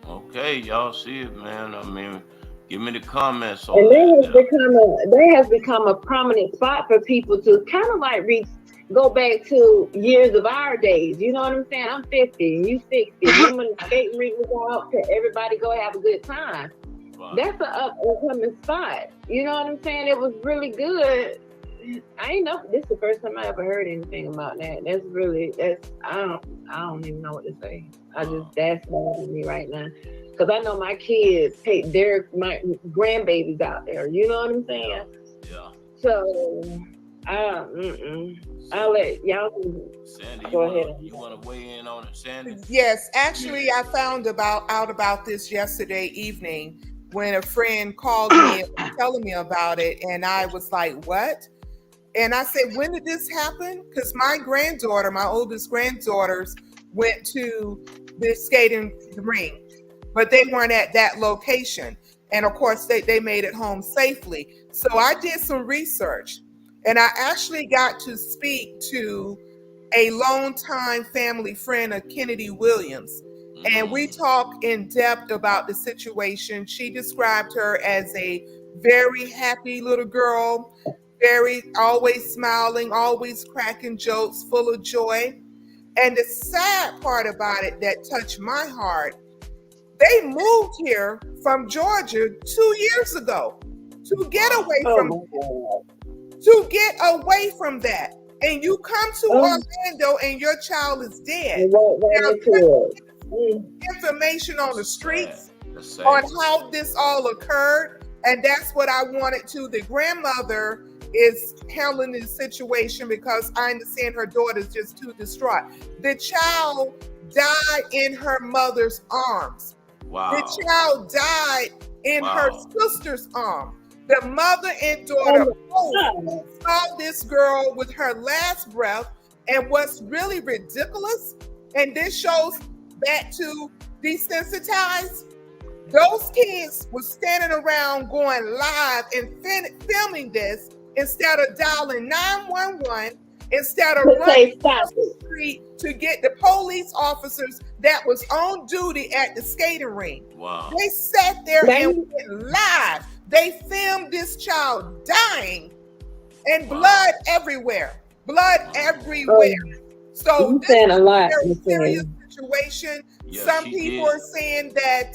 Okay, y'all see it, man. I mean, give me the comments on and that. There has become a prominent spot for people to kind of like go back to years of our days. You know what I'm saying? I'm 50 and you 60. You when the skating rink was out to everybody go have a good time. Wow. That's an up-and-coming spot. You know what I'm saying? It was really good. I ain't know. This is the first time I ever heard anything about that. I don't even know what to say. That's bothering me right now. Because I know my kids take my grandbabies out there. You know what I'm saying? Yeah. So, I'll let y'all Sandy, go ahead. You want to weigh in on it, Sandy? Yes, actually, I found out about this yesterday evening when a friend called me and was telling me about it, and I was like, what? And I said, when did this happen? Because my oldest granddaughters went to the skating rink, but they weren't at that location. And of course, they made it home safely. So I did some research, and I actually got to speak to a longtime family friend of Kennedy Williams. And we talked in depth about the situation. She described her as a very happy little girl, always smiling, always cracking jokes, full of joy. And the sad part about it that touched my heart, they moved here from Georgia 2 years ago to get away from that. And you come to Orlando and your child is dead. Now, information on the streets on how this all occurred, and that's what I wanted to. The grandmother is handling this situation because I understand her daughter's just too distraught. The child died in her mother's arms. Wow. The child died in her sister's arm. The mother and daughter both saw this girl with her last breath. And what's really ridiculous, and this shows back to desensitized, those kids were standing around going live and filming this instead of dialing 911, instead of running across the street to get the police officers that was on duty at the skating rink. Wow. They sat there and went live. They filmed this child dying and blood everywhere. Blood everywhere. So this is a very serious situation. Some people are saying that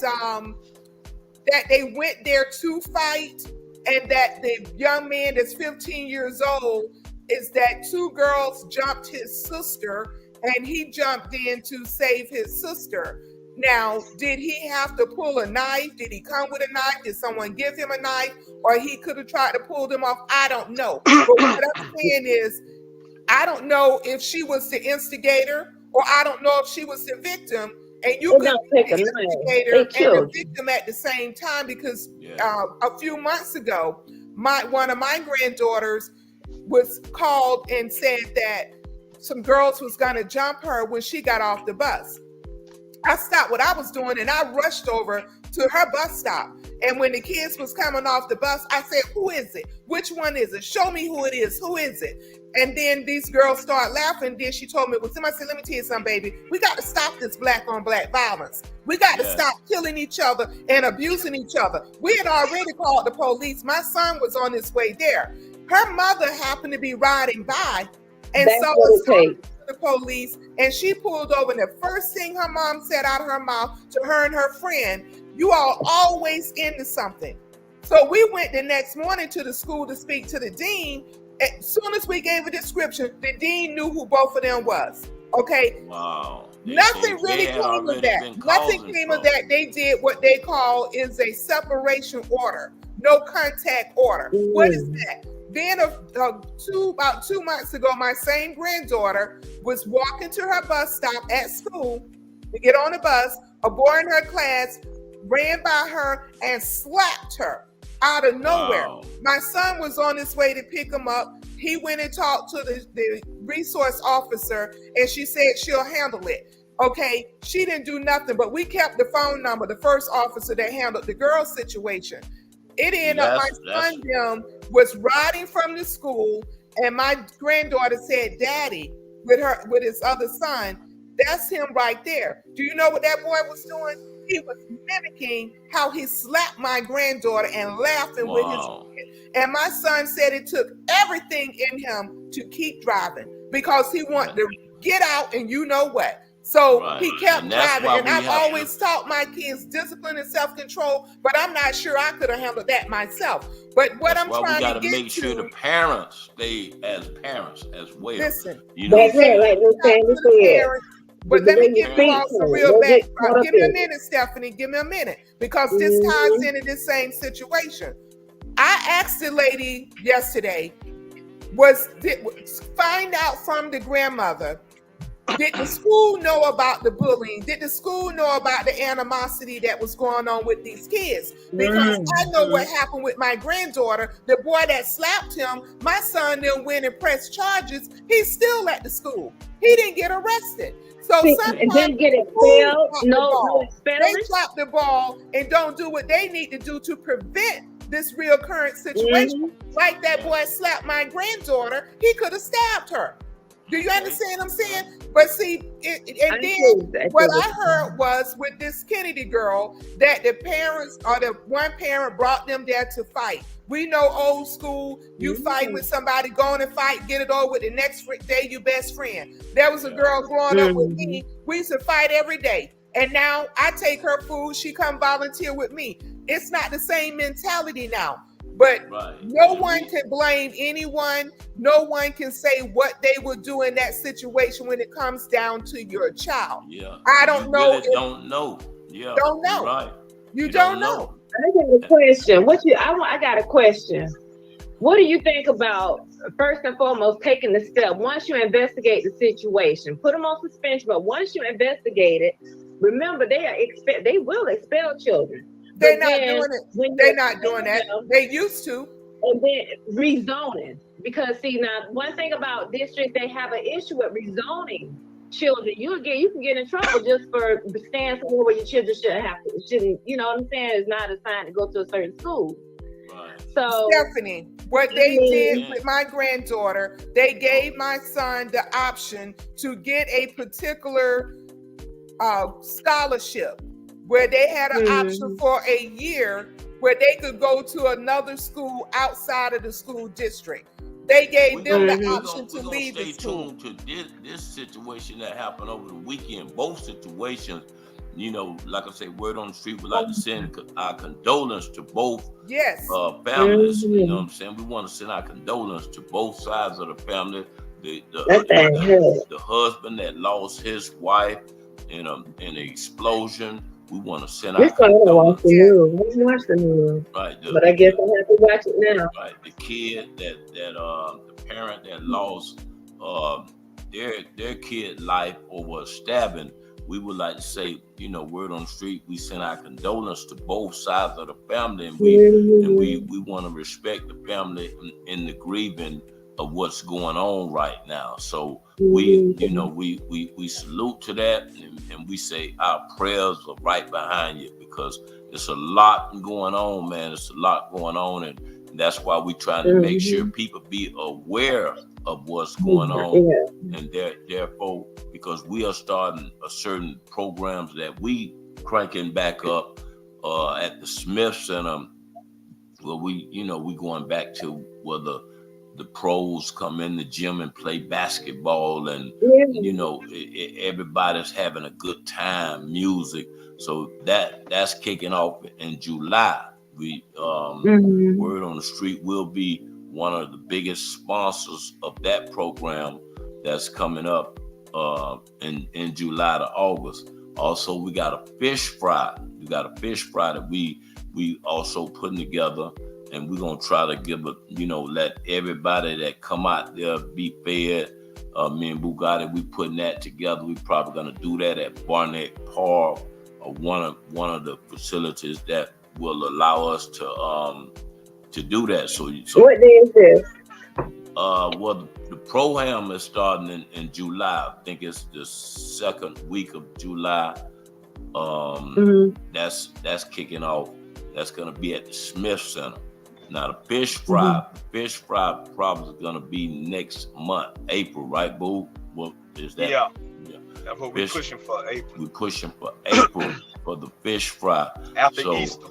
that they went there to fight, and that the young man that's 15 years old is that two girls jumped his sister and he jumped in to save his sister. Now, did he have to pull a knife? Did he come with a knife? Did someone give him a knife? Or he could have tried to pull them off? I don't know. But what I'm saying is, I don't know if she was the instigator, or I don't know if she was the victim. And you could be the instigator and the victim at the same time, because a few months ago, one of my granddaughters was called and said that some girls was going to jump her when she got off the bus. I stopped what I was doing and I rushed over to her bus stop. And when the kids was coming off the bus, I said, "Who is it? Which one is it? Show me who it is. Who is it?" And then these girls start laughing. Then she told me, "Well, somebody said, let me tell you something, baby. We got to stop this black on black violence. We got to stop killing each other and abusing each other." We had already called the police. My son was on his way there. Her mother happened to be riding by and saw us talking to the police, and she pulled over. And the first thing her mom said out of her mouth to her and her friend, "You all always into something." So we went the next morning to the school to speak to the dean. As soon as we gave a description, the dean knew who both of them was. Okay. Wow. Nothing really came of that. Nothing came of that. They did what they call is a separation order, no contact order. What is that? Then about 2 months ago, my same granddaughter was walking to her bus stop at school to get on the bus. A boy in her class ran by her and slapped her out of nowhere. Wow. My son was on his way to pick him up. He went and talked to the resource officer, and she said she'll handle it. Okay, she didn't do nothing, but we kept the phone number, the first officer that handled the girl situation. It ended up my son was riding from the school, and my granddaughter said, "Daddy," with his other son. That's him right there. Do you know what that boy was doing? He was mimicking how he slapped my granddaughter and laughing with his kid. And my son said it took everything in him to keep driving because he wanted to get out and you know what. So he kept driving. And I've always taught my kids discipline and self-control, but I'm not sure I could have handled that myself. But what I'm trying to get make sure the parents stay as parents as well. Listen, you know, but let me give you all some real background. Give me a minute, Stephanie. Give me a minute, because this ties into this same situation. I asked the lady yesterday, find out from the grandmother, did the school know about the bullying? Did the school know about the animosity that was going on with these kids? Because I know what happened with my granddaughter. The boy that slapped him, my son then went and pressed charges. He's still at the school. He didn't get arrested. So and sometimes then get schools expelled. drop the No ball. expelling. They drop the ball and don't do what they need to do to prevent this reoccurrent situation. Like that boy slapped my granddaughter, he could have stabbed her. Do you understand what I'm saying? But see, and then what I heard was with this Kennedy girl that the parents or the one parent brought them there to fight. We know old school, you fight with somebody, go on and fight, get it over with, the next day you best friend. There was a girl growing up with me, we used to fight every day. And now I take her food, she come volunteer with me. It's not the same mentality now. But no one can blame anyone. No one can say what they would do in that situation when it comes down to your child. Yeah. I don't know. Really don't know. Yeah. Don't know. Right. You don't know. I got a question. I got a question. What do you think about, first and foremost, taking the step once you investigate the situation? Put them on suspension, but once you investigate it, remember they will expel children. They're not doing it. They're not doing that. They used to. And then rezoning. Because see, now one thing about districts, they have an issue with rezoning children. You can get in trouble just for staying somewhere where your children shouldn't, you know what I'm saying, is not assigned to go to a certain school. So Stephanie, what they did with my granddaughter, they gave my son the option to get a particular scholarship where they had an option for a year where they could go to another school outside of the school district. They gave them the option to leave the school. Stay tuned to this situation that happened over the weekend. Both situations, you know, like I say, word on the street, we'd like to send our condolences to both families. You know what I'm saying? We want to send our condolences to both sides of the family. The husband that lost his wife in an explosion. We want to send our condolences. Watch the news. Right. But I guess I have to watch it now. Right. The kid the parent that lost their kid life over a stabbing. We would like to say, you know, word on the street, we send our condolences to both sides of the family, and we want to respect the family in the grieving of what's going on right now. So we salute to that, and we say our prayers are right behind you, because it's a lot going on, man. It's a lot going on, and that's why we trying to make sure people be aware of what's going on, and therefore, because we are starting a certain programs that we cranking back up at the Smith Center, where we going back to where the pros come in the gym and play basketball, and you know, everybody's having a good time, music. So that's kicking off in July. We word on the street will be one of the biggest sponsors of that program that's coming up in July to August. Also, we got a fish fry. We got a fish fry that we also putting together, and we're gonna try to give let everybody that come out there be fed. Me and Bugatti, we putting that together. We probably gonna do that at Barnett Park, or one of the facilities that will allow us to do that. So what day is this? Well, the program is starting in July. I think it's the second week of July. That's kicking off. That's gonna be at the Smith Center. Now the fish fry probably is gonna be next month, April, right, Boo? What is that? Yeah. That's what we're pushing for, April. We're pushing for April for the fish fry. After Easter.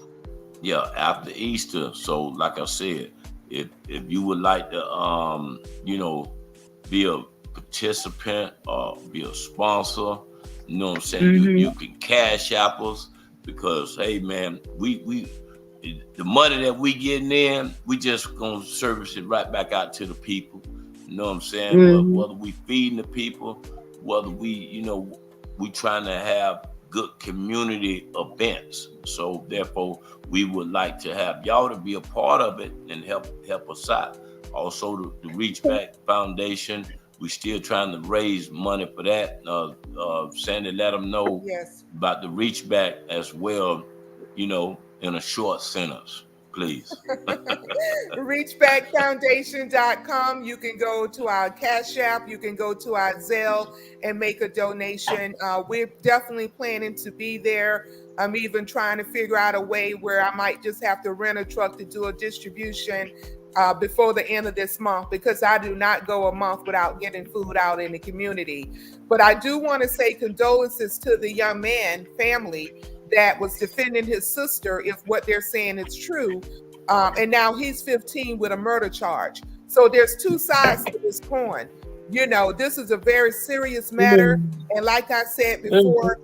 Yeah, after Easter. So like I said, if you would like to be a participant or be a sponsor, you know what I'm saying, you can cash app us, because hey man, we the money that we getting in, we just gonna service it right back out to the people. You know what I'm saying? Whether we feeding the people, whether we trying to have good community events. So therefore, we would like to have y'all to be a part of it and help us out. Also, the Reach Back Foundation, we still trying to raise money for that. Sandy, let them know about the Reach Back as well, in a short sentence, please. Reachbackfoundation.com. You can go to our Cash App. You can go to our Zelle and make a donation. We're definitely planning to be there. I'm even trying to figure out a way where I might just have to rent a truck to do a distribution before the end of this month, because I do not go a month without getting food out in the community. But I do want to say condolences to the young man family that was defending his sister, if what they're saying is true. And now he's 15 with a murder charge. So there's two sides to this coin. You know, this is a very serious matter. And like I said before,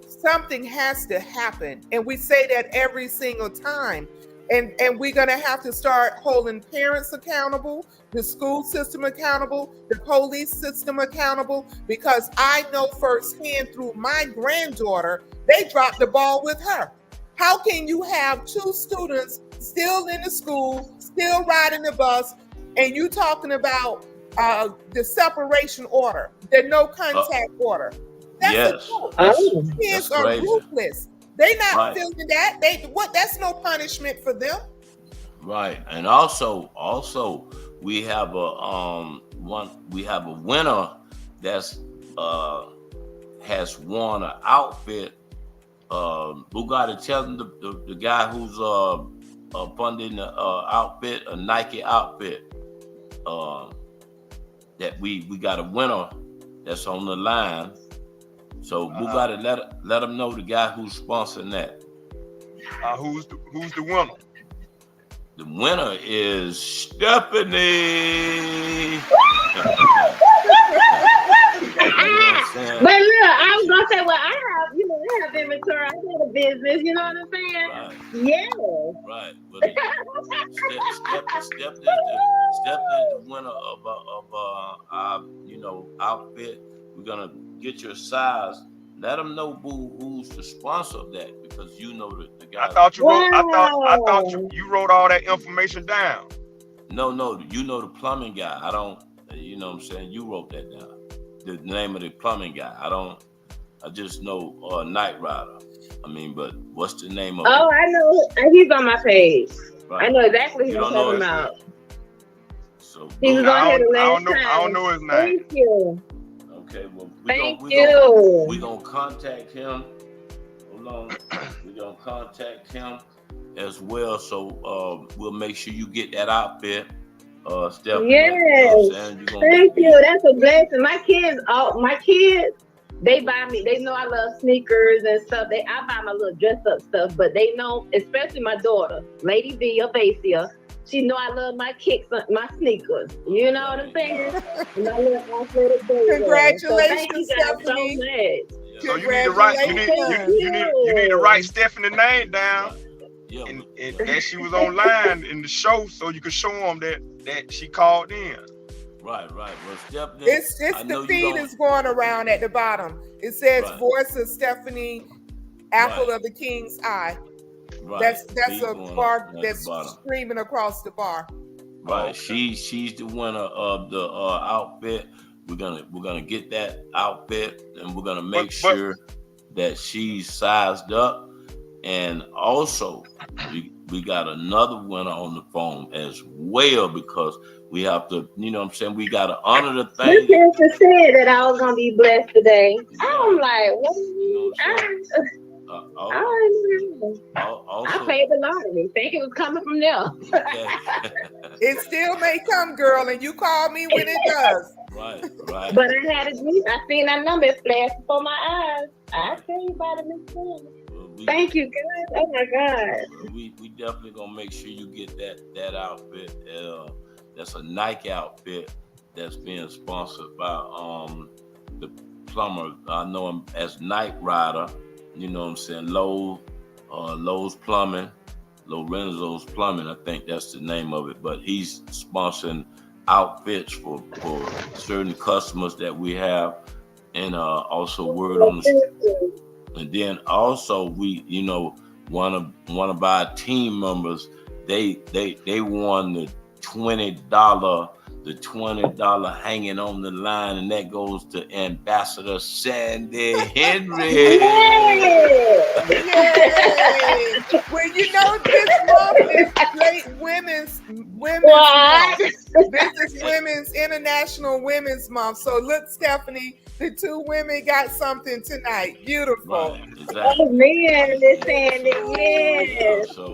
something has to happen. And we say that every single time. And we're going to have to start holding parents accountable, the school system accountable, the police system accountable, because I know firsthand through my granddaughter, they dropped the ball with her. How can you have two students still in the school, still riding the bus, and you talking about the separation order, the no contact order? That's yes. Kids are ruthless. They not feeling that. That's no punishment for them. Right. And also we have a winner that's has won an outfit. Bugatti telling the guy who's funding the outfit, a Nike outfit, that we got a winner that's on the line. So Bugatti let them know the guy who's sponsoring that. Who's the winner? The winner is Stephanie. But look, I was gonna say, well, I have inventory. I have a business. You know what I'm saying? Right. Yeah. Right. But Steph is the winner of our outfit. We're gonna get your size. Let them know, Boo, who's the sponsor of that, because you know the guy. I thought you wrote all that information down. No, you know the plumbing guy. I don't. You know what I'm saying? You wrote that down. The name of the plumbing guy. I just know Night Rider. I mean, but what's the name of it? Oh, I know. He's on my page. Right. I know exactly who you're talking about. So he was on here the last time. I don't know his name. Thank you. Okay, well, we're going to contact him. Hold on. We're going to contact him as well. So we'll make sure you get that outfit. Stephanie. Yes. Thank you. That's a blessing. My kids, they buy me. They know I love sneakers and stuff. I buy my little dress up stuff, but they know, especially my daughter, Lady V of Asia. She know I love my kicks, my sneakers. You know what I'm saying? Congratulations, Stephanie. So you need to write. You need to write Stephanie's name down. Yeah. And that she was online in the show, so you could show them that she called in. Right. Well, Stephanie, it's the feed is going around at the bottom. It says Voice of Stephanie, Apple of the King's Eye. Right. That's a bar that's streaming across the bar. Right. She's the winner of the outfit. We're gonna get that outfit, and we're gonna make sure that she's sized up. And also, we got another winner on the phone as well, because we have to, you know what I'm saying, we got to honor the thing. This sister said that I was going to be blessed today. I'm like, what? I paid the lottery. Think it was coming from there. It still may come, girl, and you call me when it does. Right. But I had a dream. I seen that number flash before my eyes. I tell you about it, Miss Queen. Thank you, guys. Oh my God. We definitely gonna make sure you get that outfit. That's a Nike outfit that's being sponsored by the plumber. I know him as Night Rider. You know what I'm saying? Lowe's Plumbing, Lorenzo's Plumbing. I think that's the name of it. But he's sponsoring outfits for certain customers that we have, and also word on the. And then also we, one of our team members, they won the $20 the $20 hanging on the line, and that goes to Ambassador Sandy Henry. Yay! Well, you know, this month is great women's month. This is Women's International Women's Month. So look, Stephanie, the two women got something tonight. Beautiful. Right, exactly. Oh, man, Miss Sandy, yes. So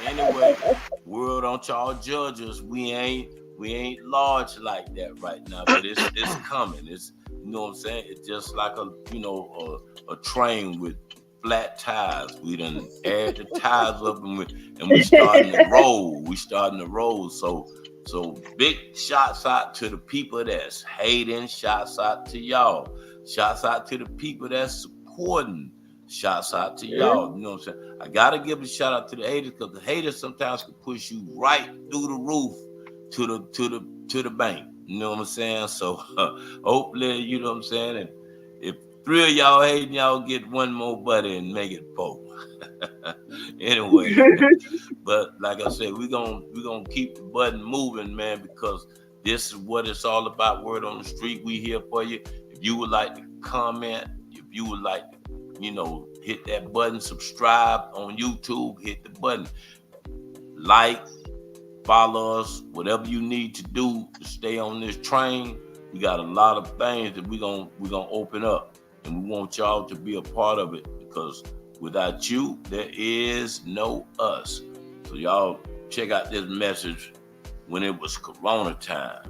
anyway, world, don't y'all judge us. We ain't large like that right now, but it's coming. It's, you know what I'm saying? It's just like a train with flat tires. We done add the tires up and we starting to roll. We starting to roll. So big shots out to the people that's hating. Shots out to y'all. Shots out to the people that's supporting. Shots out to y'all. You know what I'm saying? I gotta give a shout out to the haters, because the haters sometimes can push you right through the roof to the bank. You know what I'm saying? So hopefully, you know what I'm saying, and if 3 of y'all hating, y'all get one more buddy and make it 4. Anyway, but like I said, we're gonna keep the button moving, man, because this is what it's all about. Word on the street, we here for you. If you would like to comment, if you would like to, you know, hit that button, subscribe on YouTube, hit the button, like, follow us, whatever you need to do to stay on this train. We got a lot of things that we're gonna open up, and we want y'all to be a part of it, because without you, there is no us. So y'all check out this message when it was Corona time.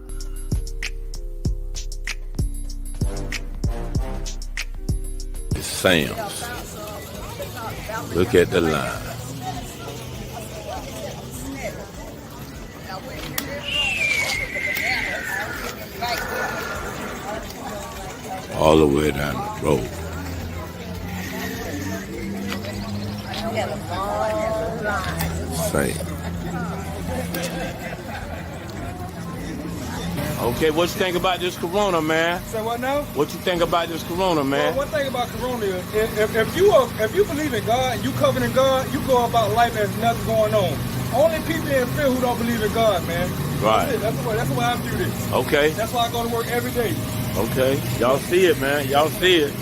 It's Sam's. Look at the line. All the way down the road. Same. Okay, what you think about this Corona, man? Say what now? What you think about this Corona, man? Well, one thing about Corona is, if you believe in God and you covered in God, you go about life as nothing going on. Only people in fear who don't believe in God, man. Right. That's the way I view this. Okay. That's why I go to work every day. Okay. Y'all see it, man. Y'all see it.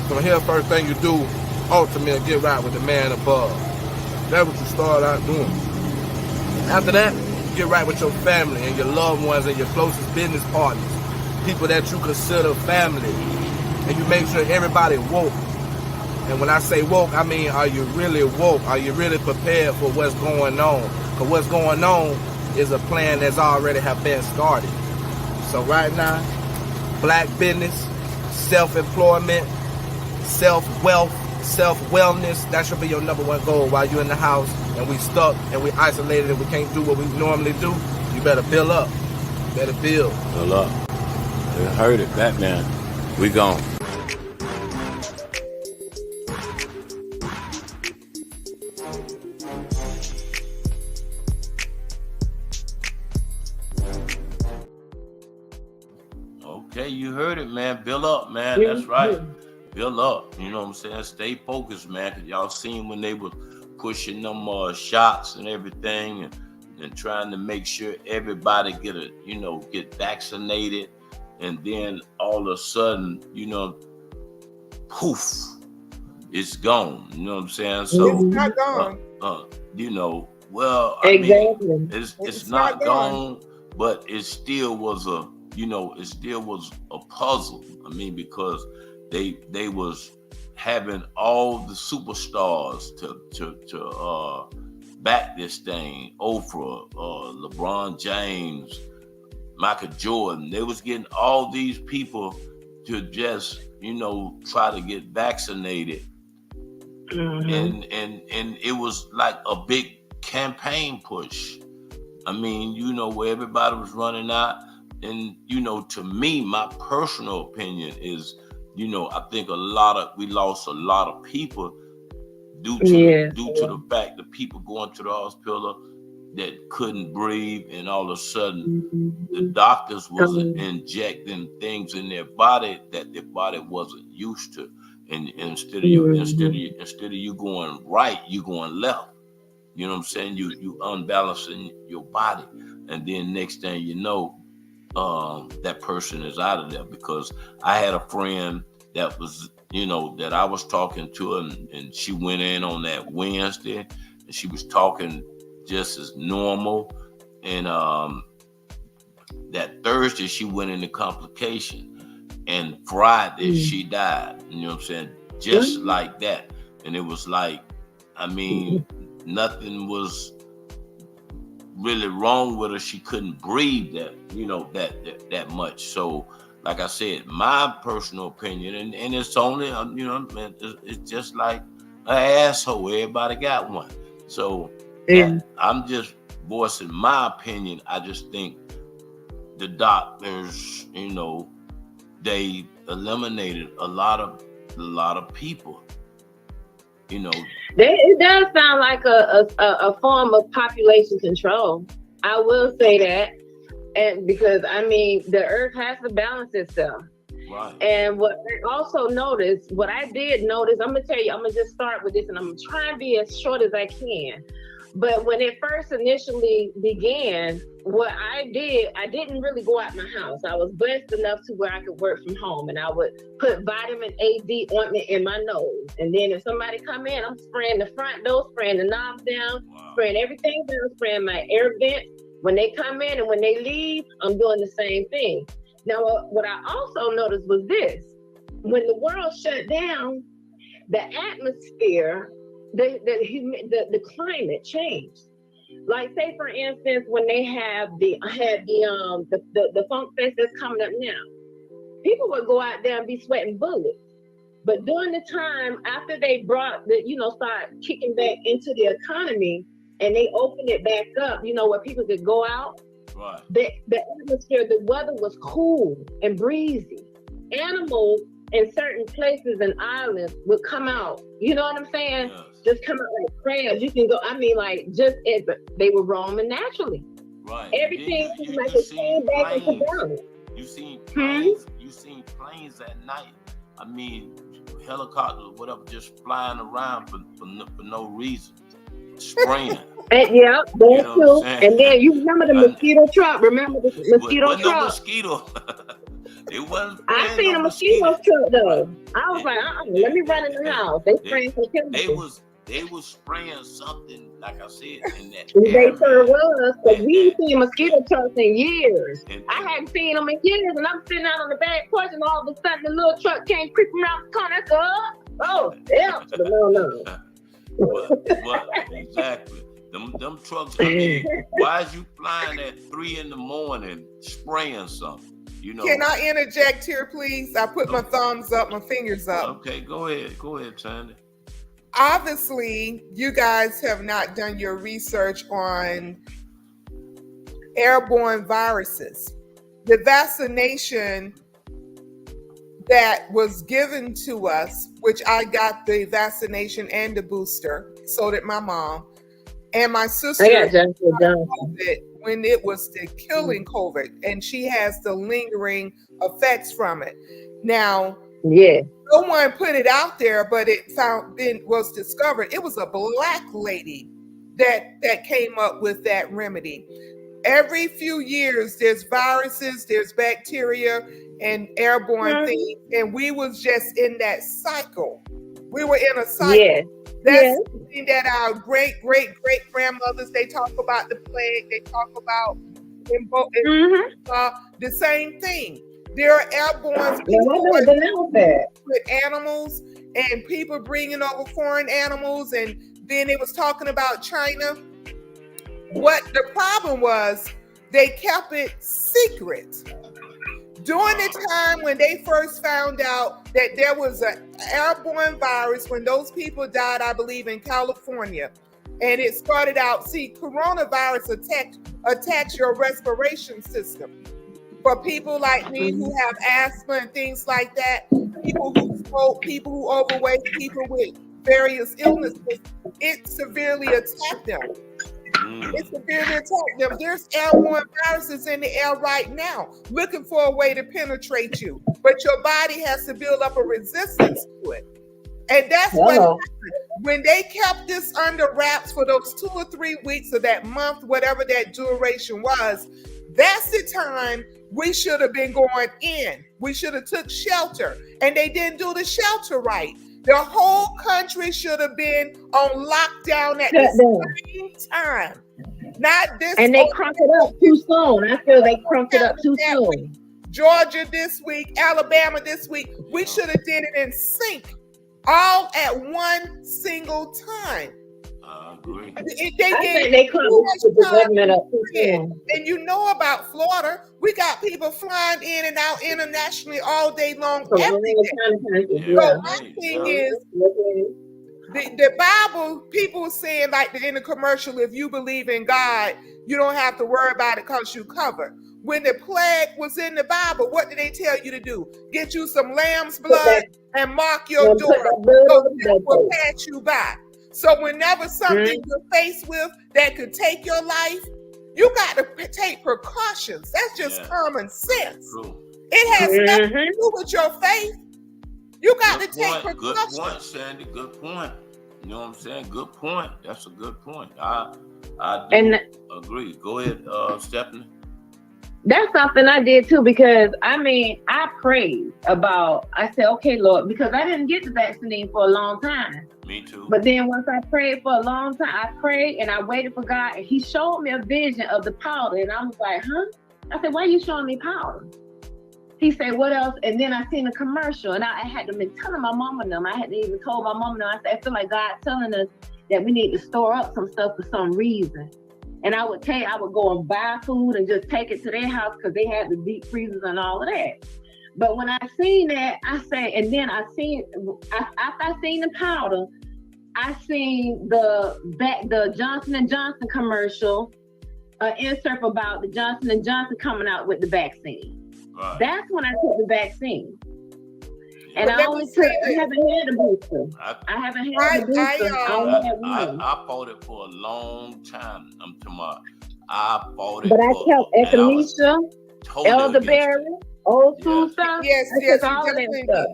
So here's the first thing you do, ultimately get right with the man above. That's what you start out doing. After that, get right with your family and your loved ones and your closest business partners, people that you consider family, and you make sure everybody woke. And when I say woke, I mean, are you really woke? Are you really prepared for what's going on? Because what's going on is a plan that's already have been started. So right now, black business, self-employment, self-wealth, self-wellness, that should be your number one goal while you're in the house and we stuck and we isolated and we can't do what we normally do. You better build up. You better build. Build up. You heard it, Batman. We gone. Okay, you heard it, man. Build up, man. That's right. Build up. You know what I'm saying? Stay focused, man. Cause y'all seen when they were pushing them shots and everything, and trying to make sure everybody get vaccinated, and then all of a sudden, poof, it's gone. You know what I'm saying? So it's not gone. I exactly. mean, it's not gone, but it still was a puzzle. I mean, because they was having all the superstars to back this thing. Oprah, LeBron James, Michael Jordan. They was getting all these people to just try to get vaccinated, and it was like a big campaign push. I mean, where everybody was running out, and to me, my personal opinion is, I think we lost a lot of people due to the fact that people going to the hospital that couldn't breathe, and all of a sudden the doctors wasn't injecting things in their body that their body wasn't used to, and instead of you going right, you going left. You know what I'm saying? You unbalancing your body, and then next thing you know, that person is out of there. Because I had a friend that was, that I was talking to, and she went in on that Wednesday, and she was talking just as normal, and that Thursday she went into complication, and Friday she died. You know what I'm saying? Just like that. And it was like, I mean, nothing was really wrong with her. She couldn't breathe that much. So, like I said, my personal opinion, and it's only, it's just like an asshole. Everybody got one. So I'm just voicing my opinion. I just think the doctors, they eliminated a lot of people. It does sound like a form of population control. I will say that, and because the earth has to balance itself. Right. And what I also noticed, I'm gonna tell you, I'm gonna just start with this, and I'm gonna try and be as short as I can. But when it first initially began, what I did, I didn't really go out my house. I was blessed enough to where I could work from home, and I would put vitamin A/D ointment in my nose. And then if somebody come in, I'm spraying the front door, spraying the knobs down, spraying everything down, spraying my air vent. When they come in and when they leave, I'm doing the same thing. Now, what I also noticed was this: when the world shut down, the atmosphere, the climate changed. Like, say for instance, when they had the Funk Fest that's coming up now, people would go out there and be sweating bullets. But during the time after they brought start kicking back into the economy and they opened it back up, where people could go out, right. The atmosphere, the weather was cool and breezy. Animals in certain places and islands would come out. You know what I'm saying? Yes. Just come out like crabs. You can go. They were roaming naturally. Right. Everything seemed like it came back into balance. You seen planes. You seen planes at night. I mean, helicopters, whatever, just flying around for no reason, spraying. Yeah, that's true. And then you remember the mosquito truck? Remember the mosquito truck? No mosquito. It wasn't. I seen a mosquito truck though. I was like, let me run in the house. They spraying some chemicals. They was spraying something, like I said, in that. They sure was, because we ain't seen mosquito trucks in years. I hadn't seen them in years, and I'm sitting out on the back porch, and all of a sudden the little truck came creeping around the corner. I said, oh, yeah, but no. Well, exactly. Them trucks. I mean, why is you flying at 3 a.m. spraying something? Can I interject here, please? I put my thumbs up, my fingers up. Okay, go ahead, Tandy. Obviously, you guys have not done your research on airborne viruses. The vaccination that was given to us, which I got the vaccination and the booster, so did my mom, and my sister got COVID when it was the killing COVID, and she has the lingering effects from it. Now, no one put it out there, but it was discovered. It was a black lady that came up with that remedy. Every few years, there's viruses, there's bacteria, and airborne things, and we was just in that cycle. We were in a cycle. That's something that our great grandmothers, they talk about the plague, they talk about the same thing. There are airborne with animals and people bringing over foreign animals, and then they was talking about China. What the problem was, they kept it secret. During the time when they first found out that there was an airborne virus, when those people died, I believe in California, and it started out, coronavirus attacks your respiration system. For people like me who have asthma and things like that, people who smoke, people who overweight, people with various illnesses, it severely attacked them. It severely attacked them. There's airborne viruses in the air right now, looking for a way to penetrate you. But your body has to build up a resistance to it. And that's what Hello. happened. When they kept this under wraps for those 2 or 3 weeks of that month, whatever that duration was, that's the time we should have been going in. We should have took shelter. And they didn't do the shelter right. The whole country should have been on lockdown at the same time. Not this. And they crunked it up too soon. I feel they crunked it up too soon. Georgia this week, Alabama this week. We should have did it in sync, all at one single time. I agree. They crunked the government up too soon. And you know about Florida, we got people flying in and out internationally all day long. Every day. So my thing is, the Bible, people saying like in the commercial, if you believe in God, you don't have to worry about it because you covered. When the plague was in the Bible, what did they tell you to do? Get you some lamb's blood and mark your door so it will pass you by. So whenever something you're faced with that could take your life, you got to take precautions. That's just common sense. It has nothing to do with your faith. You got to take precautions. Good point, Sandy. Good point. You know what I'm saying? Good point. That's a good point. I do agree. Go ahead, Stephanie. That's something I did too, because I prayed about, I said, okay, Lord, because I didn't get the vaccine for a long time. Me too. But then once I prayed for a long time, I prayed and I waited for God, and he showed me a vision of the powder. And I was like, huh? I said, why are you showing me powder? He said, what else? And then I seen a commercial, and I had to be telling my mom and them. I hadn't even told my mom and them. I said, I feel like God's telling us that we need to store up some stuff for some reason. And I would go and buy food and just take it to their house because they had the deep freezers and all of that. But when I seen that, I say, and then after I seen the powder, I seen the Johnson & Johnson commercial, insert about the Johnson & Johnson coming out with the vaccine. Right. That's when I took the vaccine. And I haven't had a booster. I haven't had a booster. I fought it for a long time. I'm talking about. I fought it. But I kept echinacea, elderberry, old school stuff. Yes.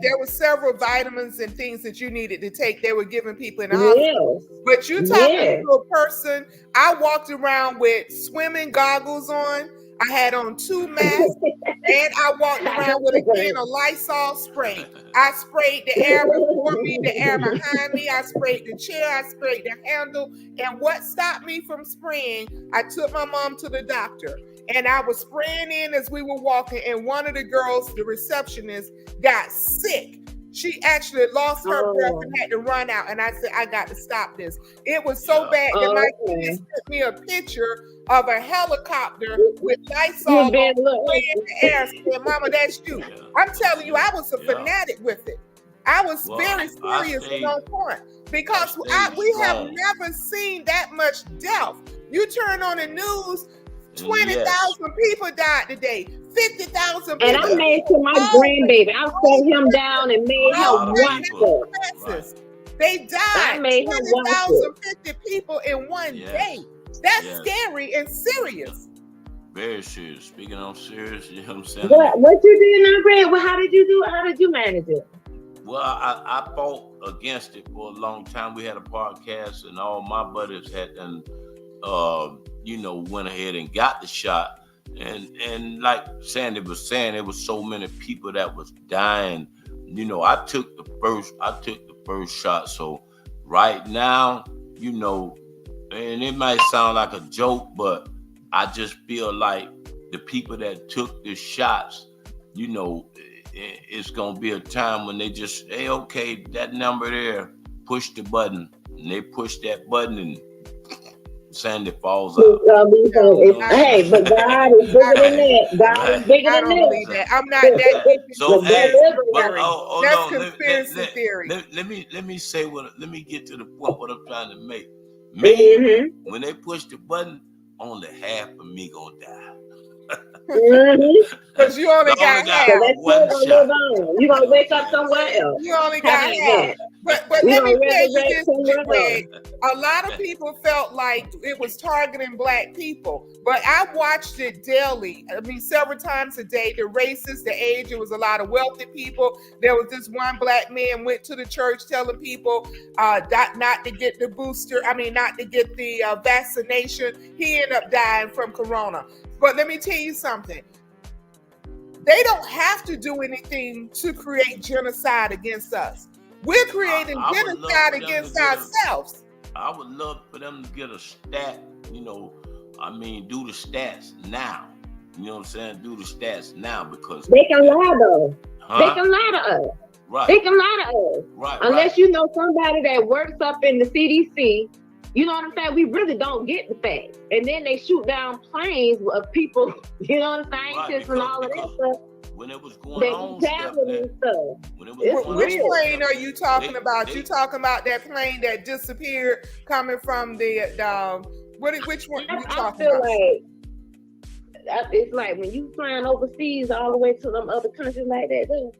There were several vitamins and things that you needed to take. They were giving people in the hospital. But you talking to a person. I walked around with swimming goggles on. I had on 2 masks, and I walked around with a can of Lysol spray. I sprayed the air before me, the air behind me. I sprayed the chair. I sprayed the handle. And what stopped me from spraying, I took my mom to the doctor, and I was spraying in as we were walking, and one of the girls, the receptionist, got sick. She actually lost her breath and had to run out. And I said, I got to stop this. It was so bad that my kids sent me a picture of a helicopter with Lysol in the air saying, Mama, that's you. I'm telling you, I was a fanatic with it. I was very serious and on point because we have never seen that much death. You turn on the news, 20,000 people died today. 50,000 people. And I made to my grandbaby. I sat him down and made him watch it. They died. I made him watch 50 people in one day. That's scary and serious. Very serious. Speaking of serious, you know what I'm saying? What you did now, Grant? Well, how did you do it? How did you manage it? Well, I fought against it for a long time. We had a podcast, and all my buddies had done, went ahead and got the shot. And like Sandy was saying, there was so many people that was dying. I took the first shot. So right now, and it might sound like a joke, but I just feel like the people that took the shots, it's gonna be a time when they just, hey, okay, that number there, push the button, and they push that button and Sandy falls out. Hey, but God is bigger than that. God is bigger than that. I'm not that. So, that's conspiracy theory. Let me say let me get to the point what I'm trying to make. Maybe when they push the button, only half of me gonna die. Because you only got half. So that's one still shot. gonna live on. You gonna wake up somewhere else. You only How got about half. that? But We let me gonna tell you resurrect this, somewhere Greg. A lot of people felt like it was targeting black people, but I watched it daily. I mean, several times a day. The races, the age. It was a lot of wealthy people. There was this one black man went to the church telling people not to get the booster. I mean, not to get the vaccination. He ended up dying from corona. But let me tell you something. They don't have to do anything to create genocide against us. We're creating I would love genocide for them against to get ourselves. I would love for them to get a stat, do the stats now. You know what I'm saying? Do the stats now because They can lie though. Huh? They can lie to us. Right. They can lie to us. Right. Unless you know somebody that works up in the CDC, you know what I'm saying? We really don't get the facts. And then they shoot down planes of people, you know what I'm saying? Scientists and all of that stuff. When it was going They on, tablet and stuff. when it was It's going Which real. plane are you talking about? You talking about that plane that disappeared coming from the which one you I talking feel about? like it's like when you flying overseas all the way to them other countries like that, dude,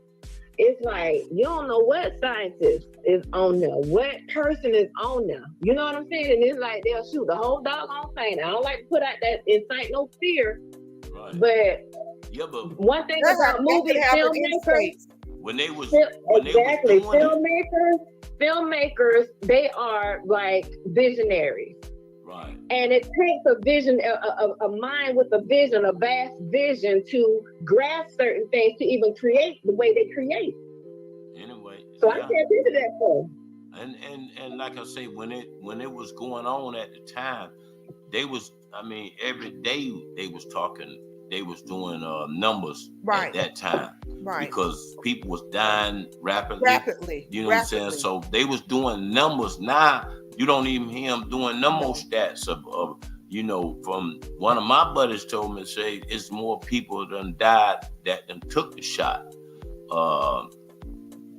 it's like you don't know what scientist is on there, what person is on there. You know what I'm saying? And it's like they'll shoot the whole doggone thing. I don't like to put out that incite no fear, but one thing about movie filmmakers, when they was exactly doing it, filmmakers, they are like visionaries. right. And it takes a vision, a mind with a vision, a vast vision to grasp certain things to even create the way they create. Anyway. So I can't do that for them. And like I say, when it was going on at the time, every day they was talking, they was doing numbers at that time. Right. Because people was dying rapidly. You know what I'm saying? Rapidly. So they was doing numbers. Now you don't even hear them doing no more stats of from one of my buddies told me, say it's more people done died that done took the shot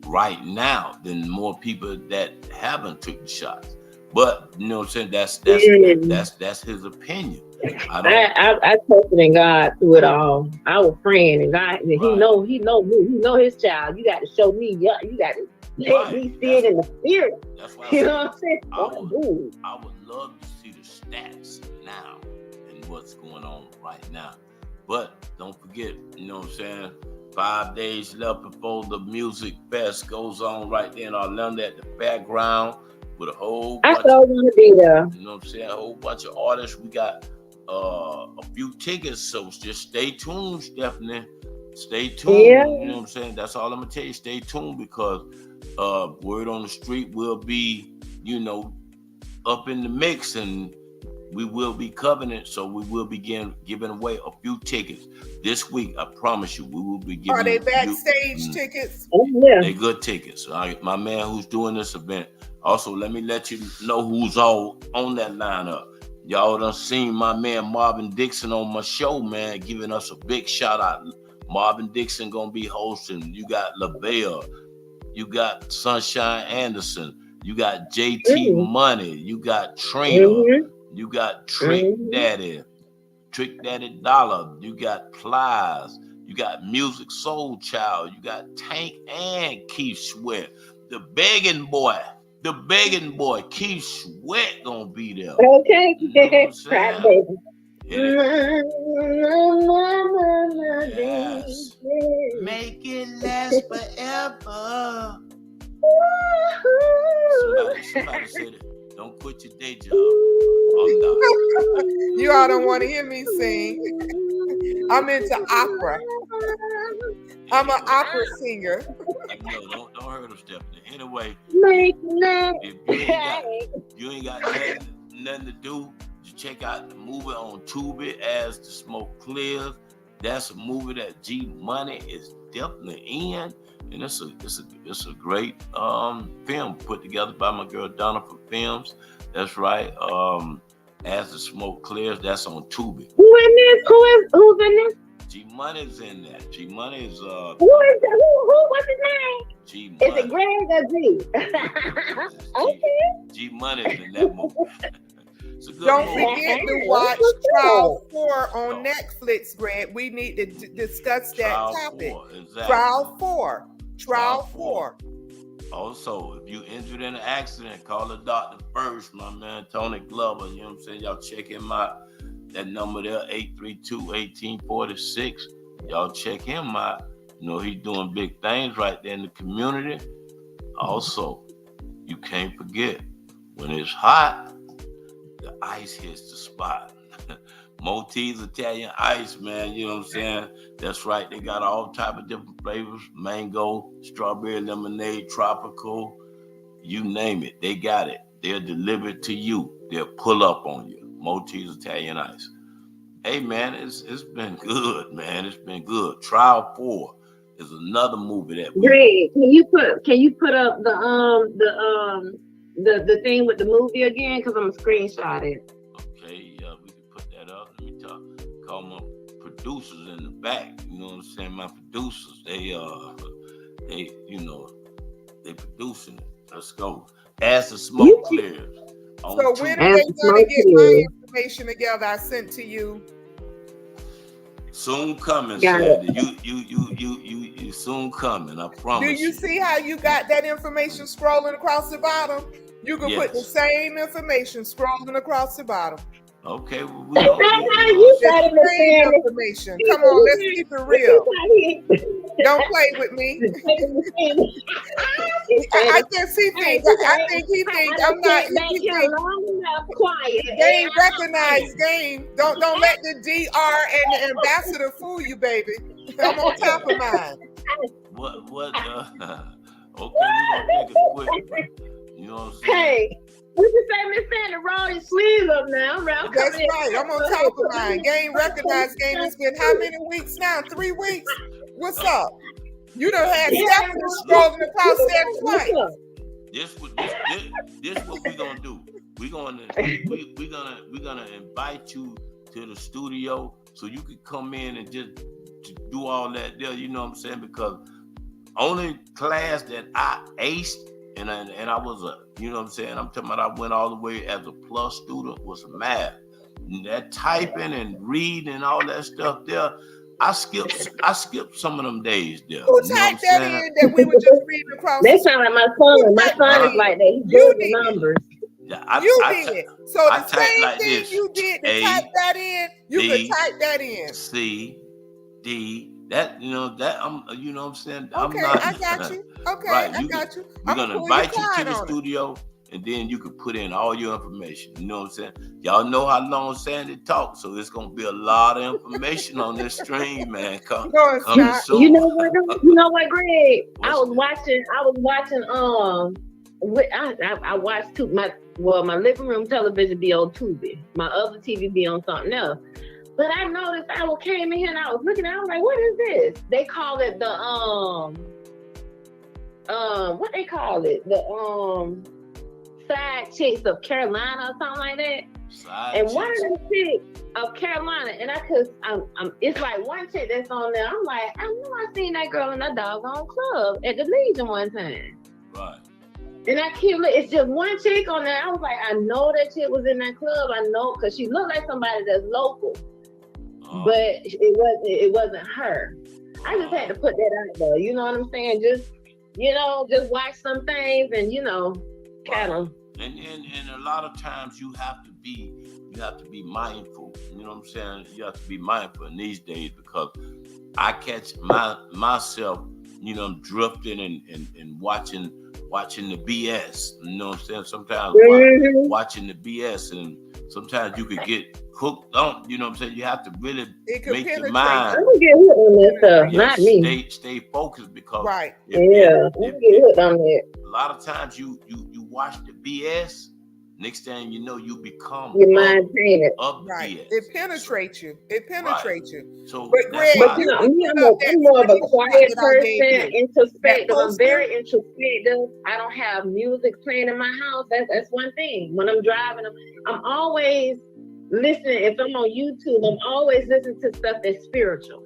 right now than more people that haven't took the shot. But you know what I'm saying? That's his opinion. I trusted in God through it all. I was praying, and God, and He know me. He know His child. You got to show me. You got to let me see it in the spirit. That's why you know what I'm saying? I would love to see the stats now and what's going on right now. But don't forget, you know what I'm saying? 5 days left before the music fest goes on right there in Orlando at the fairground with a whole bunch. I so want to be there. You know what I'm saying? A whole bunch of artists. We got a few tickets, so just stay tuned, Stephanie. Stay tuned. Yeah. You know what I'm saying? That's all I'm gonna tell you. Stay tuned because Word on the Street will be, up in the mix, and we will be covering it. So we will begin giving away a few tickets this week. I promise you, we will be giving. Are they backstage tickets? Yeah. They good tickets. My man who's doing this event. Also, let me let you know who's all on that lineup. Y'all done seen my man Marvin Dixon on my show, man, giving us a big shout out. Marvin Dixon gonna be hosting. You got LaBelle, you got Sunshine Anderson, you got JT Money, you got Trina, you got Trick Daddy Dollar, you got Plies, you got Music Soul Child, you got Tank and Keith Sweat, the begging boy, Keith Sweat gonna be there. Okay, you know Cry baby. Yes. Make it last forever. Somebody said it. Don't quit your day job. You all don't want to hear me sing. I'm into opera. I'm an opera singer. No, don't hurt him, Stephanie. Anyway, if you ain't got nothing to do, just check out the movie on Tubi, As the Smoke Clears. That's a movie that G Money is definitely in, and it's a great film put together by my girl Donna from Films. That's right. As the Smoke Clears, that's on Tubi. Who's in this? G Money's in that. G Money is Who is that? What's his name? G Is Money. it Greg or G? Okay. G Money's in that movie. It's a good Don't movie. forget to watch Trial 4 on Netflix, Greg. We need to discuss that Trial topic. 4, exactly. Trial 4. Trial 4. Also, if you injured in an accident, call the doctor first, my man, Tony Glover. You know what I'm saying? Y'all check him out. That number there, 832-1846. Y'all check him out. You know, he's doing big things right there in the community. Also, you can't forget, when it's hot, the ice hits the spot. Mote's Italian Ice, man, you know what I'm saying? That's right, they got all type of different flavors, mango, strawberry lemonade, tropical, you name it, they got it. They'll deliver it to you. They'll pull up on you. Mote's Italian Ice. Hey, man, it's been good, man. It's been good. Trial 4 is another movie that Greg, can you put up the thing with the movie again? Because I'm gonna screenshot it. Okay, yeah, we can put that up. Let me call my producers in the back. You know what I'm saying? My producers, they producing it. Let's go. As the smoke clears. So when are they gonna get my information together I sent to you? Soon coming, Got Sandy. You soon coming, I promise. Do you see how you got that information scrolling across the bottom? You can put the same information scrolling across the bottom. Okay, well, the same information. Come on, let's keep it real. Don't play with me. I guess he thinks. I think he thinks I'm not. Game recognized game. Don't let the DR and the ambassador fool you, baby. I'm on top of mine. What? Okay, we're gonna take it quick. You know what I'm saying? Hey, what you say, Miss Sandy? Roll your sleeves up now. That's right. I'm on top of mine. Game recognized game. It's been how many weeks now? 3 weeks. What's up? You done had Stephanie scrolling across that twice. This what we gonna do. We're gonna invite you to the studio so you can come in and just do all that there. You know what I'm saying? Because only class that I aced and I was you know what I'm saying? I'm talking about I went all the way as a plus student was math. And that typing and reading and all that stuff there. I skipped some of them days there. Who typed that in that we were just reading across? They sound like my son. My son is like that. He does the numbers. Yeah, you did. So the same like thing this. you did to type that in, you could type that in. C, D, that, you know, that I'm, you know what I'm saying? Okay, I got you. Okay, right, I got you. We're going to invite you to the studio, and then you can put in all your information. You know what I'm saying? Y'all know how long Sandy talks, so there's going to be a lot of information on this stream, man. Come soon. You know what, Greg? I was watching, I watched my living room television be on Tubi. My other TV be on something else. But I noticed I came in here and I was looking, I was like, what is this? They call it the what they call it? The Side Chicks of Carolina or something like that. One of them chicks of Carolina, and it's like one chick that's on there. I'm like, I know I seen that girl in that doggone club at the Legion one time. Right. And I keep looking, it's just one chick on there. I was like, I know that chick was in that club. I know, because she looked like somebody that's local. But it wasn't her. I just had to put that out there. You know what I'm saying? Just watch some things and kind of. And a lot of times you have to be mindful. You know what I'm saying? You have to be mindful in these days, because I catch myself, I'm drifting and watching the BS. You know what I'm saying? Sometimes watching the BS, and sometimes you could get hooked on. You know what I'm saying? You have to really make your mind. I'm gonna get hooked on this stuff, not me. Stay focused, because I'm gonna get hooked on that. A lot of times you watch the BS. Next thing you know, you become your mind painted. Right. It penetrates you. So, but Greg, I'm more of a quiet person, introspective. I'm very introspective. I don't have music playing in my house. That's one thing. When I'm driving, I'm always listening. If I'm on YouTube, I'm always listening to stuff that's spiritual,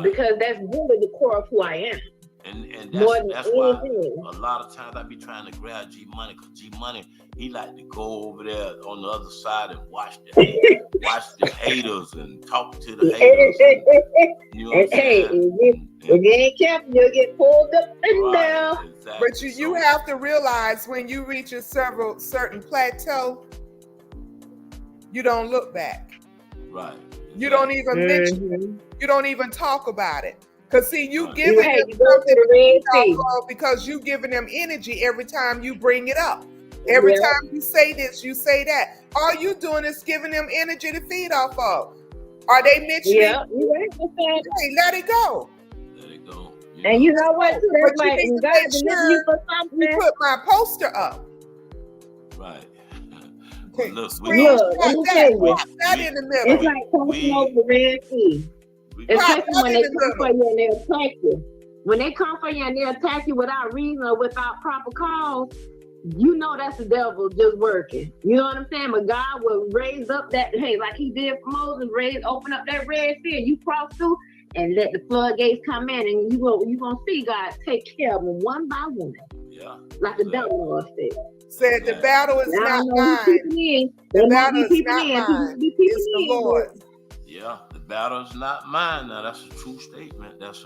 because that's really the core of who I am. And More that's than why anything. a lot of times I be trying to grab G Money, because G Money, he like to go over there on the other side and watch the haters and talk to the haters. And, you know what I'm saying? If you ain't careful, you'll get pulled up and down. Exactly. But you have to realize when you reach a certain plateau, you don't look back. Right. You don't even mention it. You don't even talk about it. Because see, you giving them you go something to the Red Sea. to talk because you giving them energy every time you bring it up. Every time you say this, you say that. All you doing is giving them energy to feed off of. Are they mentioning? Yeah, you right. Hey, let it go. Let it go. And you know what? Too, that's But you like need to God make deliver sure you for something. you put my poster up. Right. Okay. Look, Look, let me tell you. Pop that in the middle. It's like crossing over the Red Sea. Especially when they come for you and they attack you. When they come for you and they attack you without reason or without proper cause, you know that's the devil just working. You know what I'm saying? But God will raise up that, hey, like he did for Moses, open up that Red Sea and you cross through and let the floodgates come in, and you gonna see God take care of them one by one. Yeah. Like the devil said. Said the battle is not mine. The battle is not mine. It's the Lord. Yeah, the battle is not mine. Now that's a true statement. That's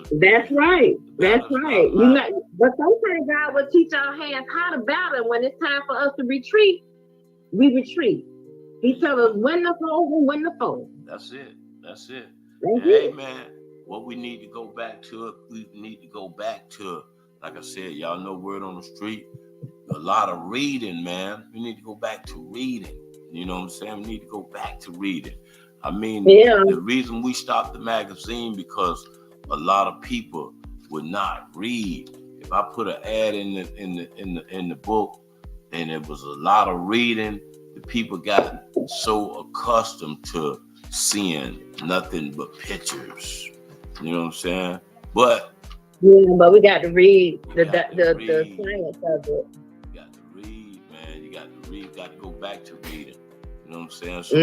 right. That's right. You know, but sometimes God will teach our hands how to battle. When it's time for us to retreat, we retreat. He tells us when to fold and when to fold. That's it. That's it. That's Hey it. man, what we need to go back to, like I said, y'all know word on the street. A lot of reading, man. We need to go back to reading. You know what I'm saying? We need to go back to reading. I mean, the reason we stopped the magazine because a lot of people would not read. If I put an ad in the book, and it was a lot of reading, the people got so accustomed to seeing nothing but pictures. You know what I'm saying? But but we got to read the science of it. You got to read, man. You got to read. Got to go back to reading. You know what I'm saying? So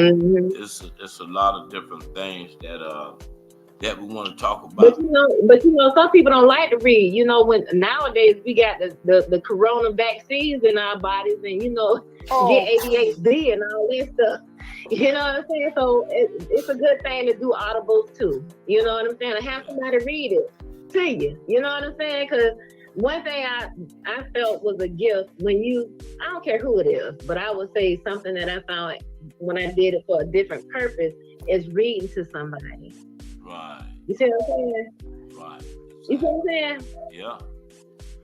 it's a lot of different things that we want to talk about. But you know, some people don't like to read. You know, when nowadays we got the corona vaccines in our bodies, and you know, get ADHD and all that stuff. You know what I'm saying? So it's a good thing to do audibles too. You know what I'm saying? Have somebody read it to you. You know what I'm saying? Because one thing I felt was a gift when I don't care who it is, but I would say something that I found when I did it for a different purpose is reading to somebody. Right. You see what I'm saying? Right. You see what I'm saying? Yeah.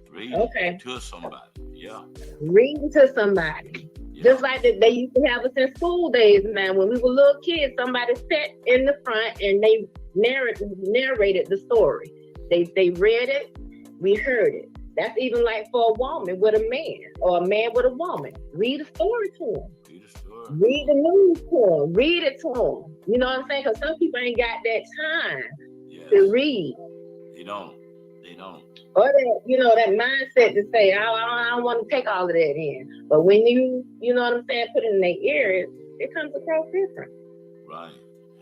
Reading to somebody. Yeah. Reading to somebody. Yeah. Just like they used to have us in school days, man. When we were little kids, somebody sat in the front and they narrated the story. They read it, we heard it. That's even like for a woman with a man or a man with a woman. Read a story to them. Read the news to them. Read it to them. You know what I'm saying? Because some people ain't got that time to read. They don't. Or that, you know, that mindset to say, I don't want to take all of that in. But when you know what I'm saying, put it in their ears, it comes across different. Right.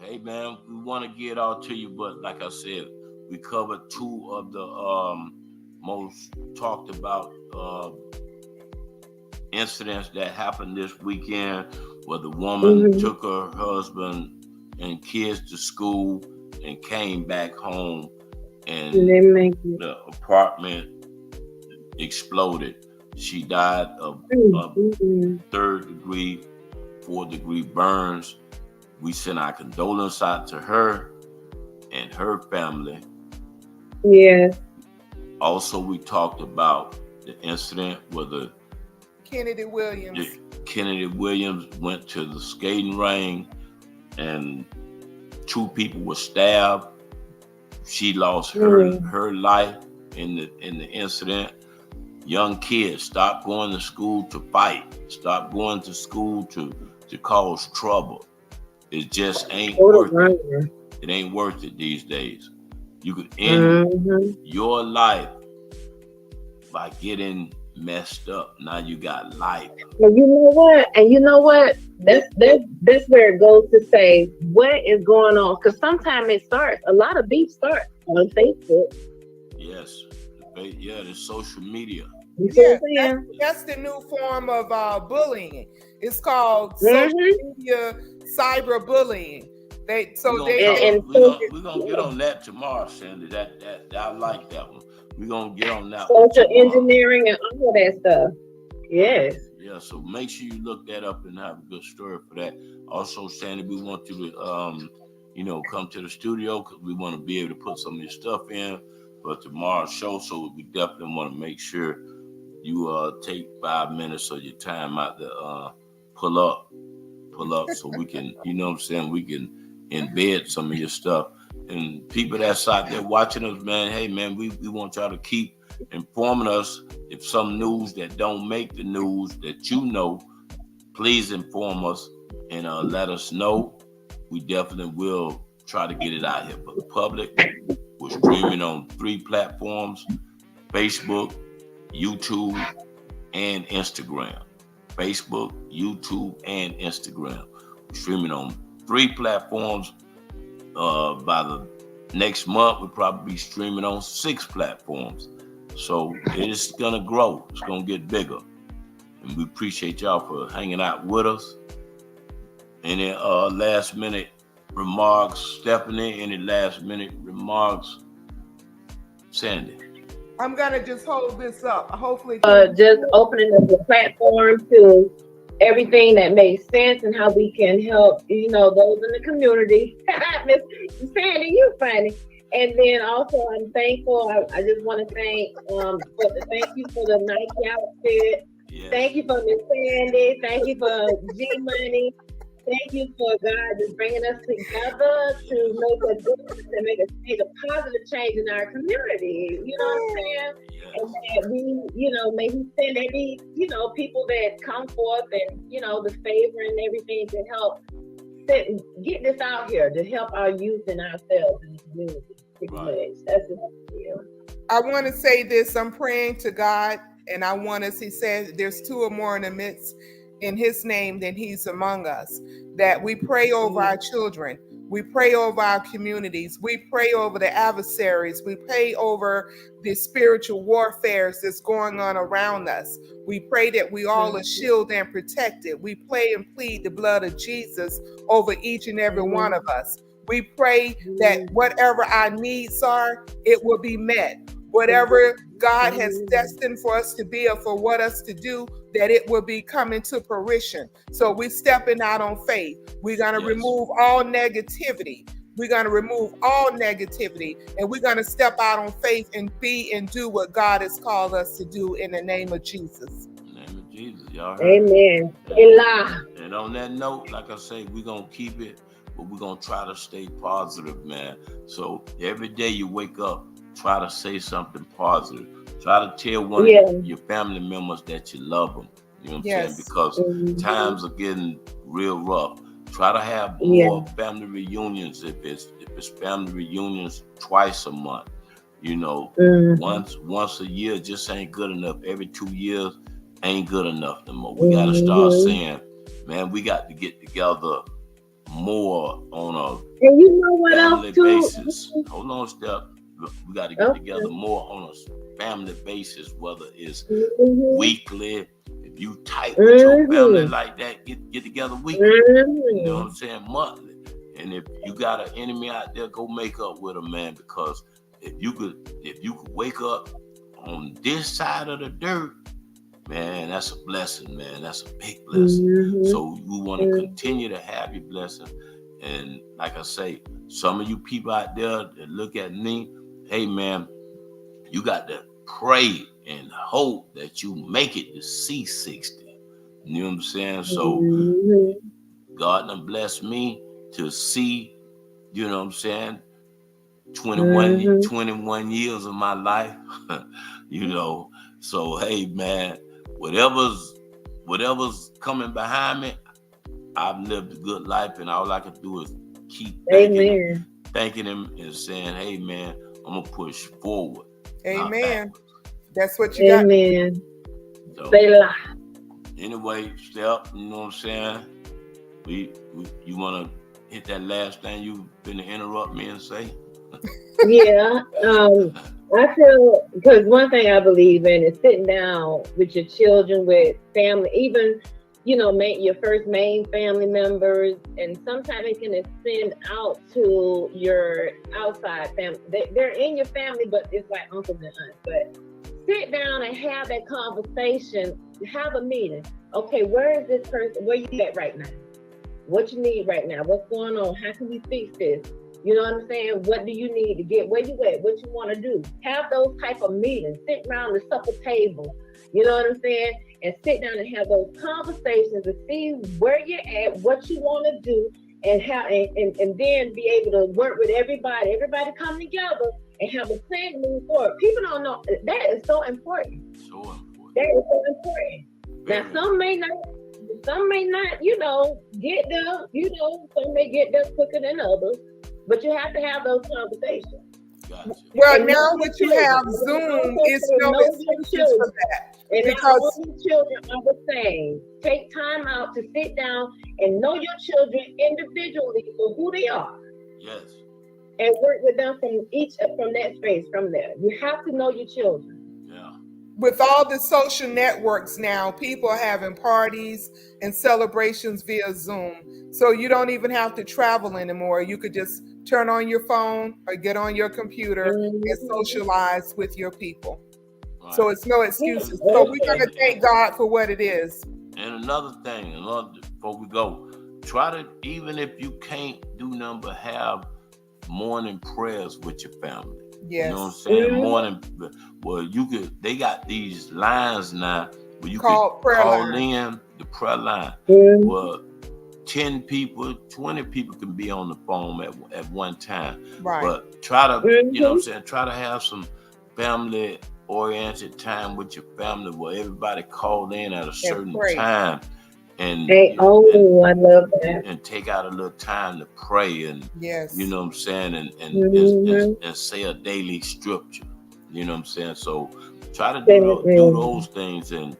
Hey, man, we want to get all to you, but like I said, we covered two of the most talked about incidents that happened this weekend, where the woman took her husband and kids to school and came back home, and the apartment exploded. She died of 3rd degree, 4th degree burns. We sent our condolences out to her and her family. Yeah. Also, we talked about the incident where the Kennedy Williams. Kennedy Williams went to the skating ring and 2 people were stabbed. She lost her life in the incident. Young kids, stop going to school to fight. Stop going to school to cause trouble. It just ain't worth it. It ain't worth it these days. You could end your life by getting messed up. Now you got life. And you know what? That's where it goes to say what is going on. Because sometimes it starts. A lot of beef starts on Facebook. Yes. Yeah, the social media. Yeah, that's the new form of bullying. It's called social media cyberbullying. We're gonna get on that tomorrow, Sandy. That I like that one. We're gonna get on that social one engineering and all of that stuff. Yes. Yeah, so make sure you look that up and have a good story for that. Also, Sandy, we want you to come to the studio because we want to be able to put some of your stuff in for tomorrow's show. So we definitely want to make sure you take 5 minutes of your time out to pull up so we can, we can embed some of your stuff. And people that's out there watching us, man, hey, man, we want y'all to keep informing us. If some news that don't make the news that please inform us and let us know. We definitely will try to get it out here for the public. We're streaming on 3 platforms: Facebook, YouTube, and Instagram. Facebook, YouTube, and Instagram. We're streaming on 3 platforms. By the next month, we'll probably be streaming on 6 platforms. So it's going to grow. It's going to get bigger. And we appreciate y'all for hanging out with us. Any last minute remarks, Stephanie? Any last minute remarks, Sandy? I'm gonna just hold this up. Hopefully, just opening up the platform to everything that makes sense and how we can help, those in the community. Miss Sandy, you're funny. And then also, I'm thankful. I just want to thank you for the Nike outfit. Yeah. Thank you for Miss Sandy. Thank you for G Money. Thank you for God just bringing us together to make a difference and make a positive change in our community. You know what I'm saying? Yes. And that we, may He send every, people that come forth and, the favor and everything to help get this out here to help our youth and ourselves in the community. Right. That's what I feel. I want to say this. I'm praying to God, and I want us. He says, "There's 2 or more in the midst in His name, then He's among us." That we pray over our children. We pray over our communities. We pray over the adversaries. We pray over the spiritual warfare that's going on around us. We pray that we all are shielded and protected. We pray and plead the blood of Jesus over each and every one of us. We pray that whatever our needs are, it will be met. Whatever God has destined for us to be or for what us to do, that it will be coming to fruition. So we're stepping out on faith. We're going to remove all negativity. We're going to remove all negativity, and we're going to step out on faith and be and do what God has called us to do in the name of Jesus. In the name of Jesus, y'all heard. Amen. And on that note, like I say, we're going to keep it, but we're going to try to stay positive, man. So every day you wake up, try to say something positive. Try to tell one of your family members that you love them. You know what I'm saying? Because times are getting real rough. Try to have more family reunions. If it's family reunions twice a month, once a year just ain't good enough. Every 2 years ain't good enough no more. We got to start saying, man, we got to get together more on a family basis. Hold on, Steph. We got to get together more on a family basis, whether it's weekly. If you tight with your family like that, get together weekly. You know what I'm saying? Monthly. And if you got an enemy out there, go make up with them, man. Because if you could wake up on this side of the dirt, man, that's a blessing, man. That's a big blessing. So we want to continue to have your blessing. And like I say, some of you people out there that look at me, hey, man, you got to pray and hope that you make it to C60. You know what I'm saying? So God done blessed me to see, you know what I'm saying, 21 years of my life, So, hey, man, whatever's coming behind me, I've lived a good life, and all I can do is keep thanking him and saying, hey, man, I'm going to push forward. Amen. That's what you got. Amen. So, Say la. Anyway, Steph, you know what I'm saying? You want to hit that last thing you been to interrupt me and say? I feel, because one thing I believe in is sitting down with your children, with family, even, you know, your first main family members, and sometimes it can extend out to your outside family. They're in your family, but it's like uncles and aunts. But sit down and have that conversation, have a meeting. Okay, where is this person? Where you at right now? What you need right now? What's going on? How can we fix this? You know what I'm saying? What do you need to get? Where you at? What you want to do? Have those type of meetings. Sit around the supper table. You know what I'm saying? And sit down and have those conversations to see where you're at, what you want to do, and how, and then be able to work with everybody. Everybody come together and have a plan to move forward. People don't know that is so important. So important. That is so important. Now some may not, you know, get there. You know, some may get there quicker than others, but you have to have those conversations. Gotcha. Well, And now know what your you have, children. Zoom is Also no know your excuses children. for that. And Because all your children are the same. Take time out to sit down and know your children individually for who they are, Yes. and work with them from that space, from there. You have to know your children. with all the social networks now, people are having parties and celebrations via Zoom. So you don't even have to travel anymore. You could just turn on your phone or get on your computer and socialize with your people. So it's no excuses. So we're going to thank God for what it is. And another thing, before we go, try to, even if you can't do nothing but have morning prayers with your family. Yes. You know what I'm saying? Morning, well, you could, they got these lines now where you Called can prayer call line. in the prayer line. Well, 10 people, 20 people can be on the phone at one time. Right. But try to, you know what I'm saying, try to have some family oriented time with your family where everybody called in at a certain pray. time and I love that. and take out a little time to pray and yes, you know what I'm saying, and say a daily scripture. You know what I'm saying? So try to do those things and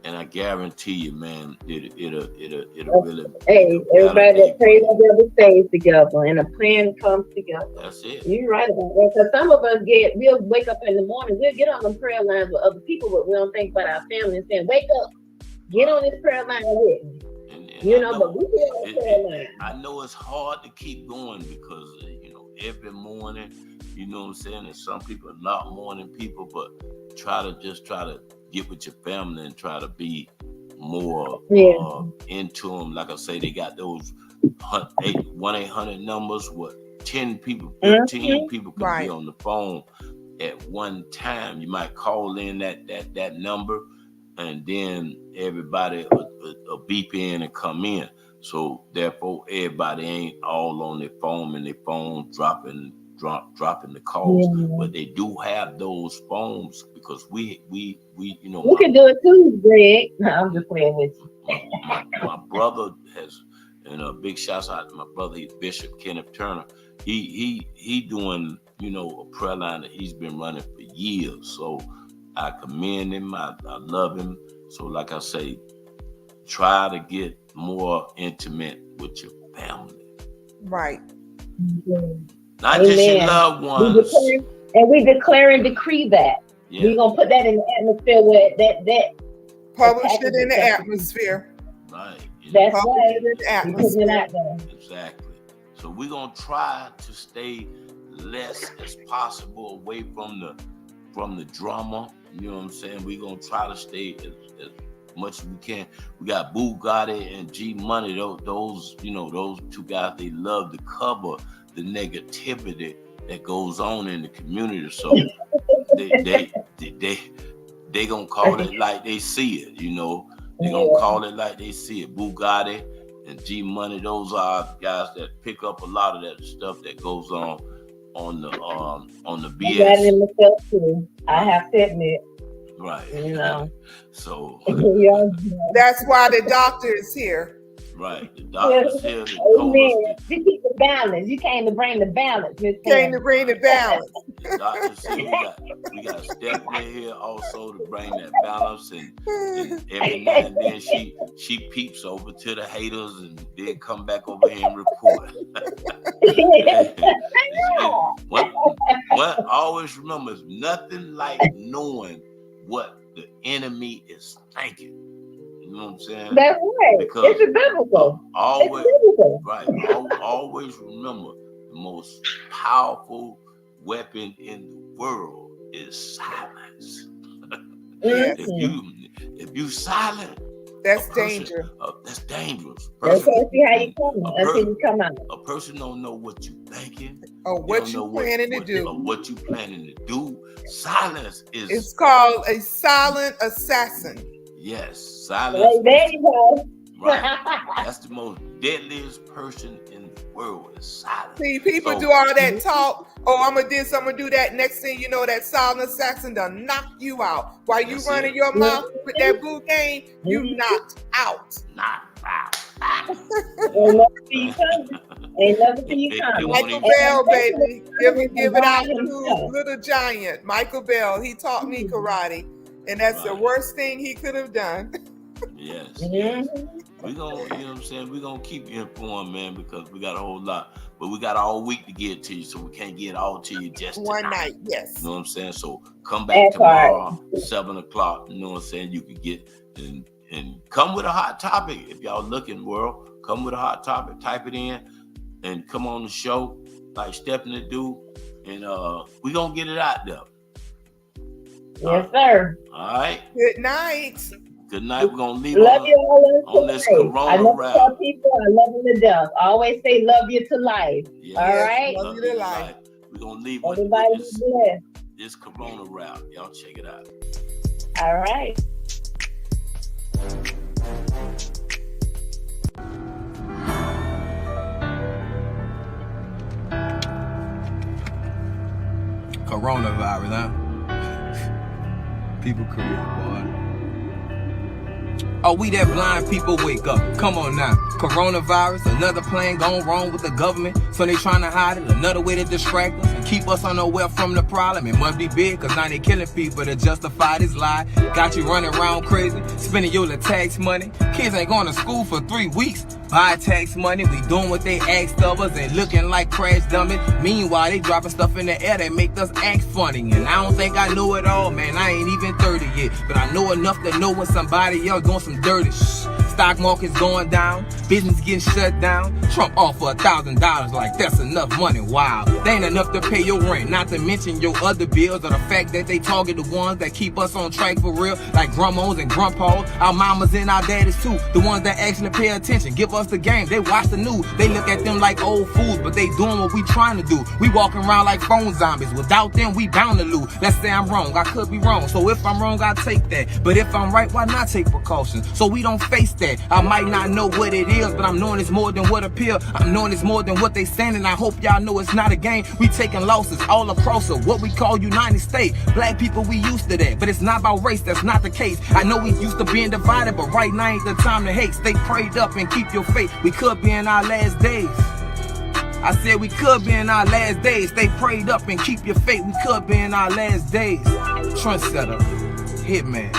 I guarantee you, man, it'll really. Hey, everybody that prays together stays together, and a plan comes together. That's it. You're right about that. Because some of us we'll wake up in the morning, we'll get on the prayer lines with other people, but we don't think about our family and saying, "Wake up, get on this prayer line with me." But we get on the prayer line. I know it's hard to keep going because every morning, you know what I'm saying, and some people are not morning people, but try to get with your family and try to be more into them. Like I say, they got those 1-800 numbers with 10 people, 15 people can be on the phone at one time. You might call in that number, and then everybody will beep in and come in. So therefore, everybody ain't all on their phone and their phone dropping the calls, but they do have those phones because we can do it too, Greg. No, I'm just playing with you. My brother has, and a big shout out to my brother, he's Bishop Kenneth Turner. He doing a prayer line that he's been running for years. So I commend him. I love him. So like I say, try to get more intimate with your family. Right. Not just your loved ones. We declare and decree that. Yeah. We're going to put that in the atmosphere where that publish it in the atmosphere. Right. That's publish right. it in the atmosphere. Exactly. So we're going to try to stay less as possible away from the drama. You know what I'm saying? We're going to try to stay as much as we can. We got Boo Gotti and G Money. Those two guys, they love to cover the negativity that goes on in the community. So they gonna call it like they see it. They gonna call it like they see it. Boo Gotti and G Money, those are guys that pick up a lot of that stuff that goes on the BS. I got it in myself too. I have to admit. Right. So that's why the doctor is here. Right. The doctor's here to you keep the balance. You came to bring the balance, Miss Came to bring the balance. The doctor's here. We got Stephanie here also to bring that balance, and every now and then she peeps over to the haters and then come back over here and report. What always remember is nothing like knowing what the enemy is thinking. You know what I'm saying? That's right. Because it's biblical. Always, it's biblical. right. Always remember the most powerful weapon in the world is silence. If you silent, that's dangerous. That's dangerous. That's see how you come. That's how you come out. A person don't know what you thinking or what you planning to do. Or what you planning to do. Silence is. It's called a silent assassin. Yes, silence. There you go. Right. That's the most deadliest person in the world is silence. See, people do all that talk. Oh, I'm gonna do this, I'm gonna do that. Next thing you know, that silent assassin done knock you out. While you running your mouth with that boo game, you knocked out. Knocked out. Ain't never see you coming. Ain't never see you coming. Michael Bell, baby. Give it out to Little Giant. Michael Bell, he taught me karate. And that's the worst thing he could have done. Yes. We're gonna, you know what I'm saying? We're gonna keep you informed, man, because we got a whole lot. But we got all week to get to you, so we can't get all to you just one tonight. night. Yes. You know what I'm saying? So come back tomorrow, 7 o'clock. You know what I'm saying? You could get and come with a hot topic. If y'all looking, world, come with a hot topic, type it in and come on the show like Stephanie do. And we're gonna get it out there. Yes, sir. All right. Good night. Good night. We're gonna leave love you all on this Corona I love wrap. tell people I love them to death. I always say love you to life. Yeah. All right. Love you to life. We're gonna leave with Everybody be blessed. this Corona wrap. Y'all check it out. All right. Coronavirus, huh? People create, boy. Oh, we that blind people wake up. Come on now. Coronavirus, another plan gone wrong with the government. So they trying to hide it. Another way to distract us and keep us unaware from the problem. It must be big, cause now they killing people to justify this lie. Got you running around crazy, spending your little tax money. Kids ain't going to school for 3 weeks. Buy tax money, we doing what they asked of us and looking like crash dummies. Meanwhile, they dropping stuff in the air that make us act funny. And I don't think I know it all, man. I ain't even 30 yet. But I know enough to know when somebody else doing some dirty shh. Stock market's going down, business getting shut down. Trump offer $1,000 like that's enough money. Wow, they ain't enough to pay your rent, not to mention your other bills, or the fact that they target the ones that keep us on track for real, like grandmas and grandpas, our mamas and our daddies too, the ones that actually pay attention, give us the game, they watch the news, they look at them like old fools, but they doing what we trying to do. We walking around like phone zombies, without them we bound to lose. Let's say I'm wrong, I could be wrong, so if I'm wrong I take that, but if I'm right, why not take precautions, so we don't face that. I might not know what it is, but I'm knowing it's more than what appear. I'm knowing it's more than what they saying, and I hope y'all know it's not a game. We taking losses all across of what we call United States. Black people, we used to that, but it's not about race, that's not the case. I know we used to being divided, but right now ain't the time to hate. Stay prayed up and keep your faith. We could be in our last days. I said we could be in our last days. Stay prayed up and keep your faith. We could be in our last days. Trendsetter, Hitman.